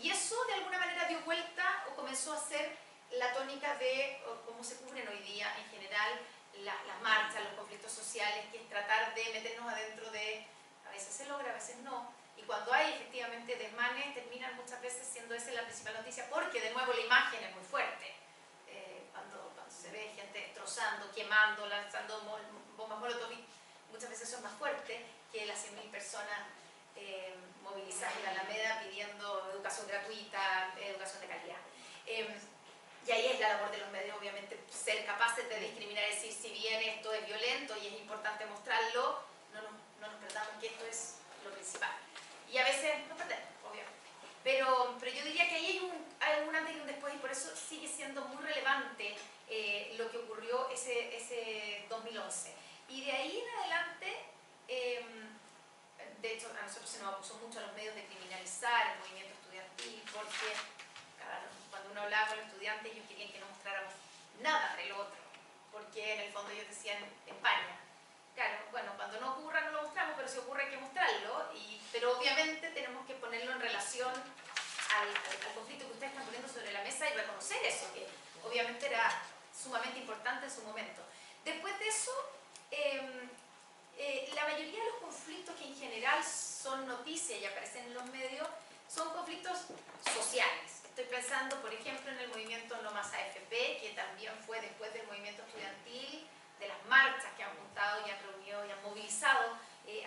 Y eso de alguna manera dio vuelta o comenzó a ser la tónica de cómo se cubren hoy día en general las marchas, los conflictos sociales, que es tratar de meternos adentro de, a veces se logra, a veces no, y cuando hay efectivamente desmanes terminan muchas veces siendo esa la principal noticia, porque de nuevo la imagen es muy fuerte, cuando se ve gente movilizando, quemando, lanzando bombas molotov, y muchas veces eso es más fuerte que las 100.000 personas movilizadas en la Alameda pidiendo educación gratuita, educación de calidad. Y ahí es la labor de los medios, obviamente, ser capaces de discriminar, decir si bien esto es violento y es importante mostrarlo, no nos perdamos que esto es lo principal. Y a veces nos perdemos, obviamente. Pero yo diría que ahí hay un antes y un después, y por eso sigue siendo muy relevante lo que ocurrió ese 2011. Y de ahí en adelante, de hecho, a nosotros se nos acusó mucho a los medios de criminalizar el movimiento estudiantil, porque cuando uno hablaba con los estudiantes, ellos querían que no mostráramos nada del otro, porque en el fondo ellos decían España. Claro, bueno, cuando no ocurra no lo mostramos, pero si ocurre hay que mostrarlo, pero obviamente tenemos que ponerlo en relación al conflicto que ustedes están poniendo sobre la mesa y reconocer eso, que obviamente era sumamente importante en su momento. Después de eso, la mayoría de los conflictos que en general son noticias y aparecen en los medios son conflictos sociales. Estoy pensando, por ejemplo, en el movimiento No Más AFP, que también fue después del movimiento estudiantil, de las marchas que han juntado y han reunido y han movilizado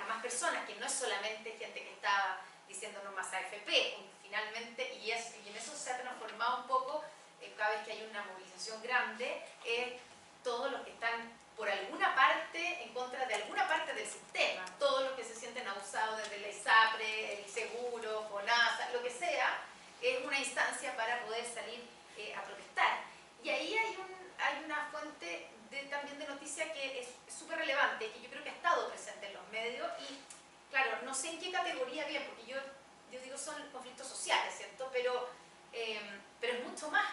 a más personas, que no es solamente gente que estaba diciendo No Más AFP, finalmente, y en eso se ha transformado un poco, cada vez que hay una movilización grande, todos los que están por alguna parte en contra de alguna parte del sistema, todos los que se sienten abusados desde la ISAPRE, el seguro, FONASA, lo que sea, es una instancia para poder salir a protestar. Y ahí hay una fuente también de noticia que es súper relevante, que yo creo que ha estado presente en los medios, y claro, no sé en qué categoría bien, porque yo digo son conflictos sociales, ¿cierto? Pero es mucho más,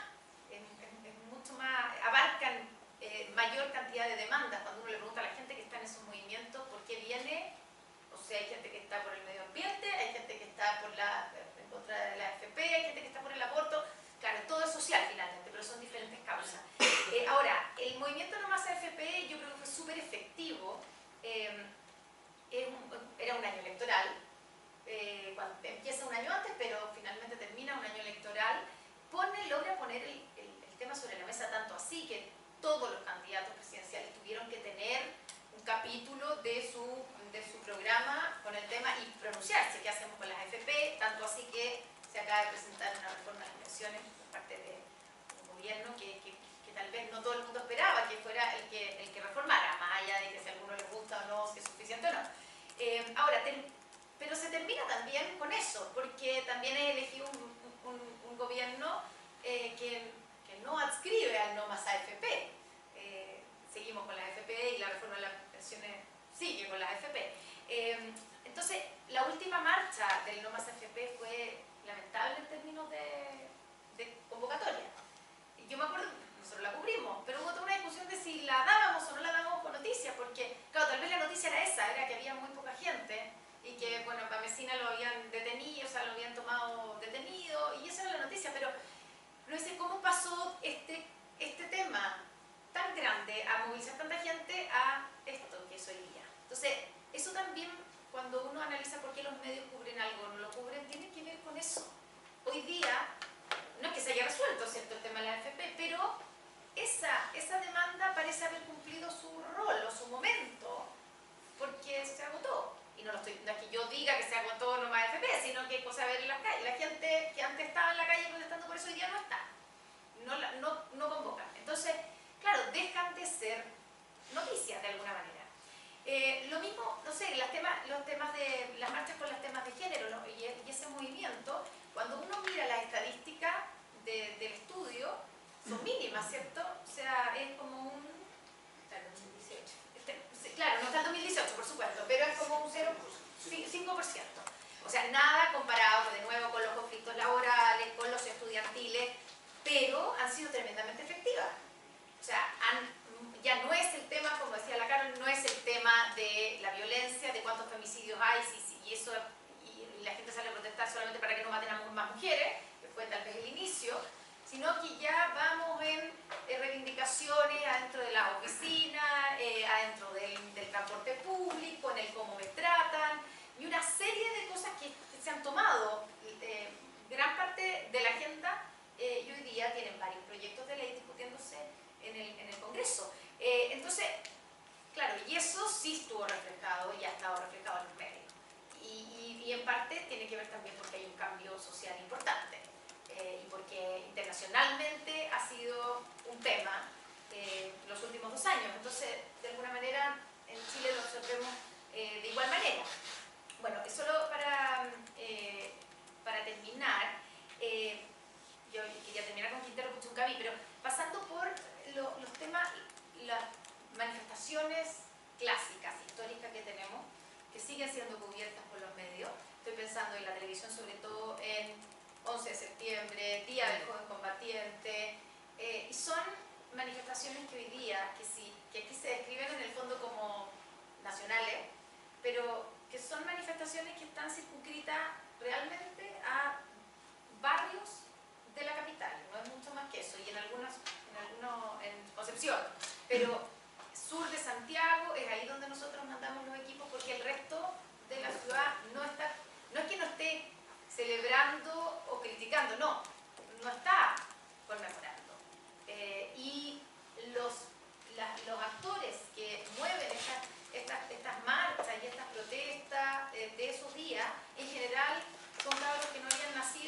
abarcan mayor cantidad de demandas. Cuando uno le pregunta a la gente que está en esos movimientos por qué viene, o sea, hay gente que está por el medio ambiente, hay gente que está en contra de la AFP, hay gente que está por el aborto. Claro, todo es social finalmente, pero son diferentes causas. Ahora, el movimiento No Más AFP yo creo que fue súper efectivo. Era un año electoral, cuando empieza un año antes, pero finalmente termina un año electoral. Logra poner el tema sobre la mesa, tanto así que todos los candidatos presidenciales tuvieron que tener un capítulo de su programa con el tema y pronunciarse qué hacemos con las AFP, tanto así que se acaba de presentar una reforma de las pensiones por parte de un gobierno que tal vez no todo el mundo esperaba que fuera el que reformara, más allá de que si a alguno le gusta o no, si es suficiente o no. Pero se termina también con eso, porque también he elegido un gobierno que no adscribe al No Más AFP. Seguimos con las AFP y la reforma de las pensiones sigue con las AFP. Entonces, la última marcha del No Más AFP fue lamentable en términos de convocatoria. Yo me acuerdo, nosotros la cubrimos, pero hubo toda una discusión de si la dábamos o no la dábamos con noticias, porque, claro, tal vez la noticia era esa, era que había muy poca gente y que, bueno, a Mesina lo habían detenido, o sea, lo habían tomado detenido, y esa era la noticia, pero no sé cómo pasó este tema tan grande a movilizar tanta gente a esto que es hoy día. Entonces, eso también, cuando uno analiza por qué los medios cubren algo o no lo cubren, tiene que ver con eso. Hoy día, no es que se haya resuelto, ¿cierto?, el tema de la AFP, pero esa demanda parece haber cumplido su rol o su momento, porque se agotó. Y no es que yo diga que se agotó No Más AFP, sino que es cosa de ver en las calles. La gente que antes estaba en la calle protestando por eso hoy día no está. No convocan. Entonces, claro, dejan de ser noticias de alguna manera. Lo mismo, no sé, los temas de las marchas con los temas de género, ¿no? y ese movimiento, cuando uno mira las estadísticas del estudio, son mínimas, ¿cierto? O sea, es como un... Claro, no está el 2018, por supuesto, pero es como un 0,5%. O sea, nada comparado, de nuevo, con los conflictos laborales, con los estudiantiles, pero han sido tremendamente efectivas. O sea, ya no es el tema, como decía la Carol, no es el tema de la violencia, de cuántos femicidios hay, y la gente sale a protestar solamente para que no maten a más mujeres, que fue tal vez el inicio, sino que ya vamos en reivindicaciones adentro de la oficina, adentro del transporte público, en el cómo me tratan, y una serie de cosas que se han tomado. Gran parte de la agenda y hoy día tienen varios proyectos de ley discutiéndose en el Congreso. Entonces, ver también porque hay un cambio social importante y porque internacionalmente ha sido un tema los últimos 2 años. Entonces, de alguna manera, en Chile lo observemos de igual manera. Bueno, solo para terminar, yo quería terminar con Quintero Puchuncaví, pero pasando por los temas, las manifestaciones clásicas, históricas que tenemos, que siguen siendo cubiertas por los medios. Estoy pensando en la televisión, sobre todo en 11 de septiembre, Día del Joven Combatiente, y son manifestaciones que hoy día, que aquí se describen en el fondo como nacionales, pero que son manifestaciones que están circunscritas realmente a barrios de la capital, no es mucho más que eso, y en Concepción, pero sur de Santiago,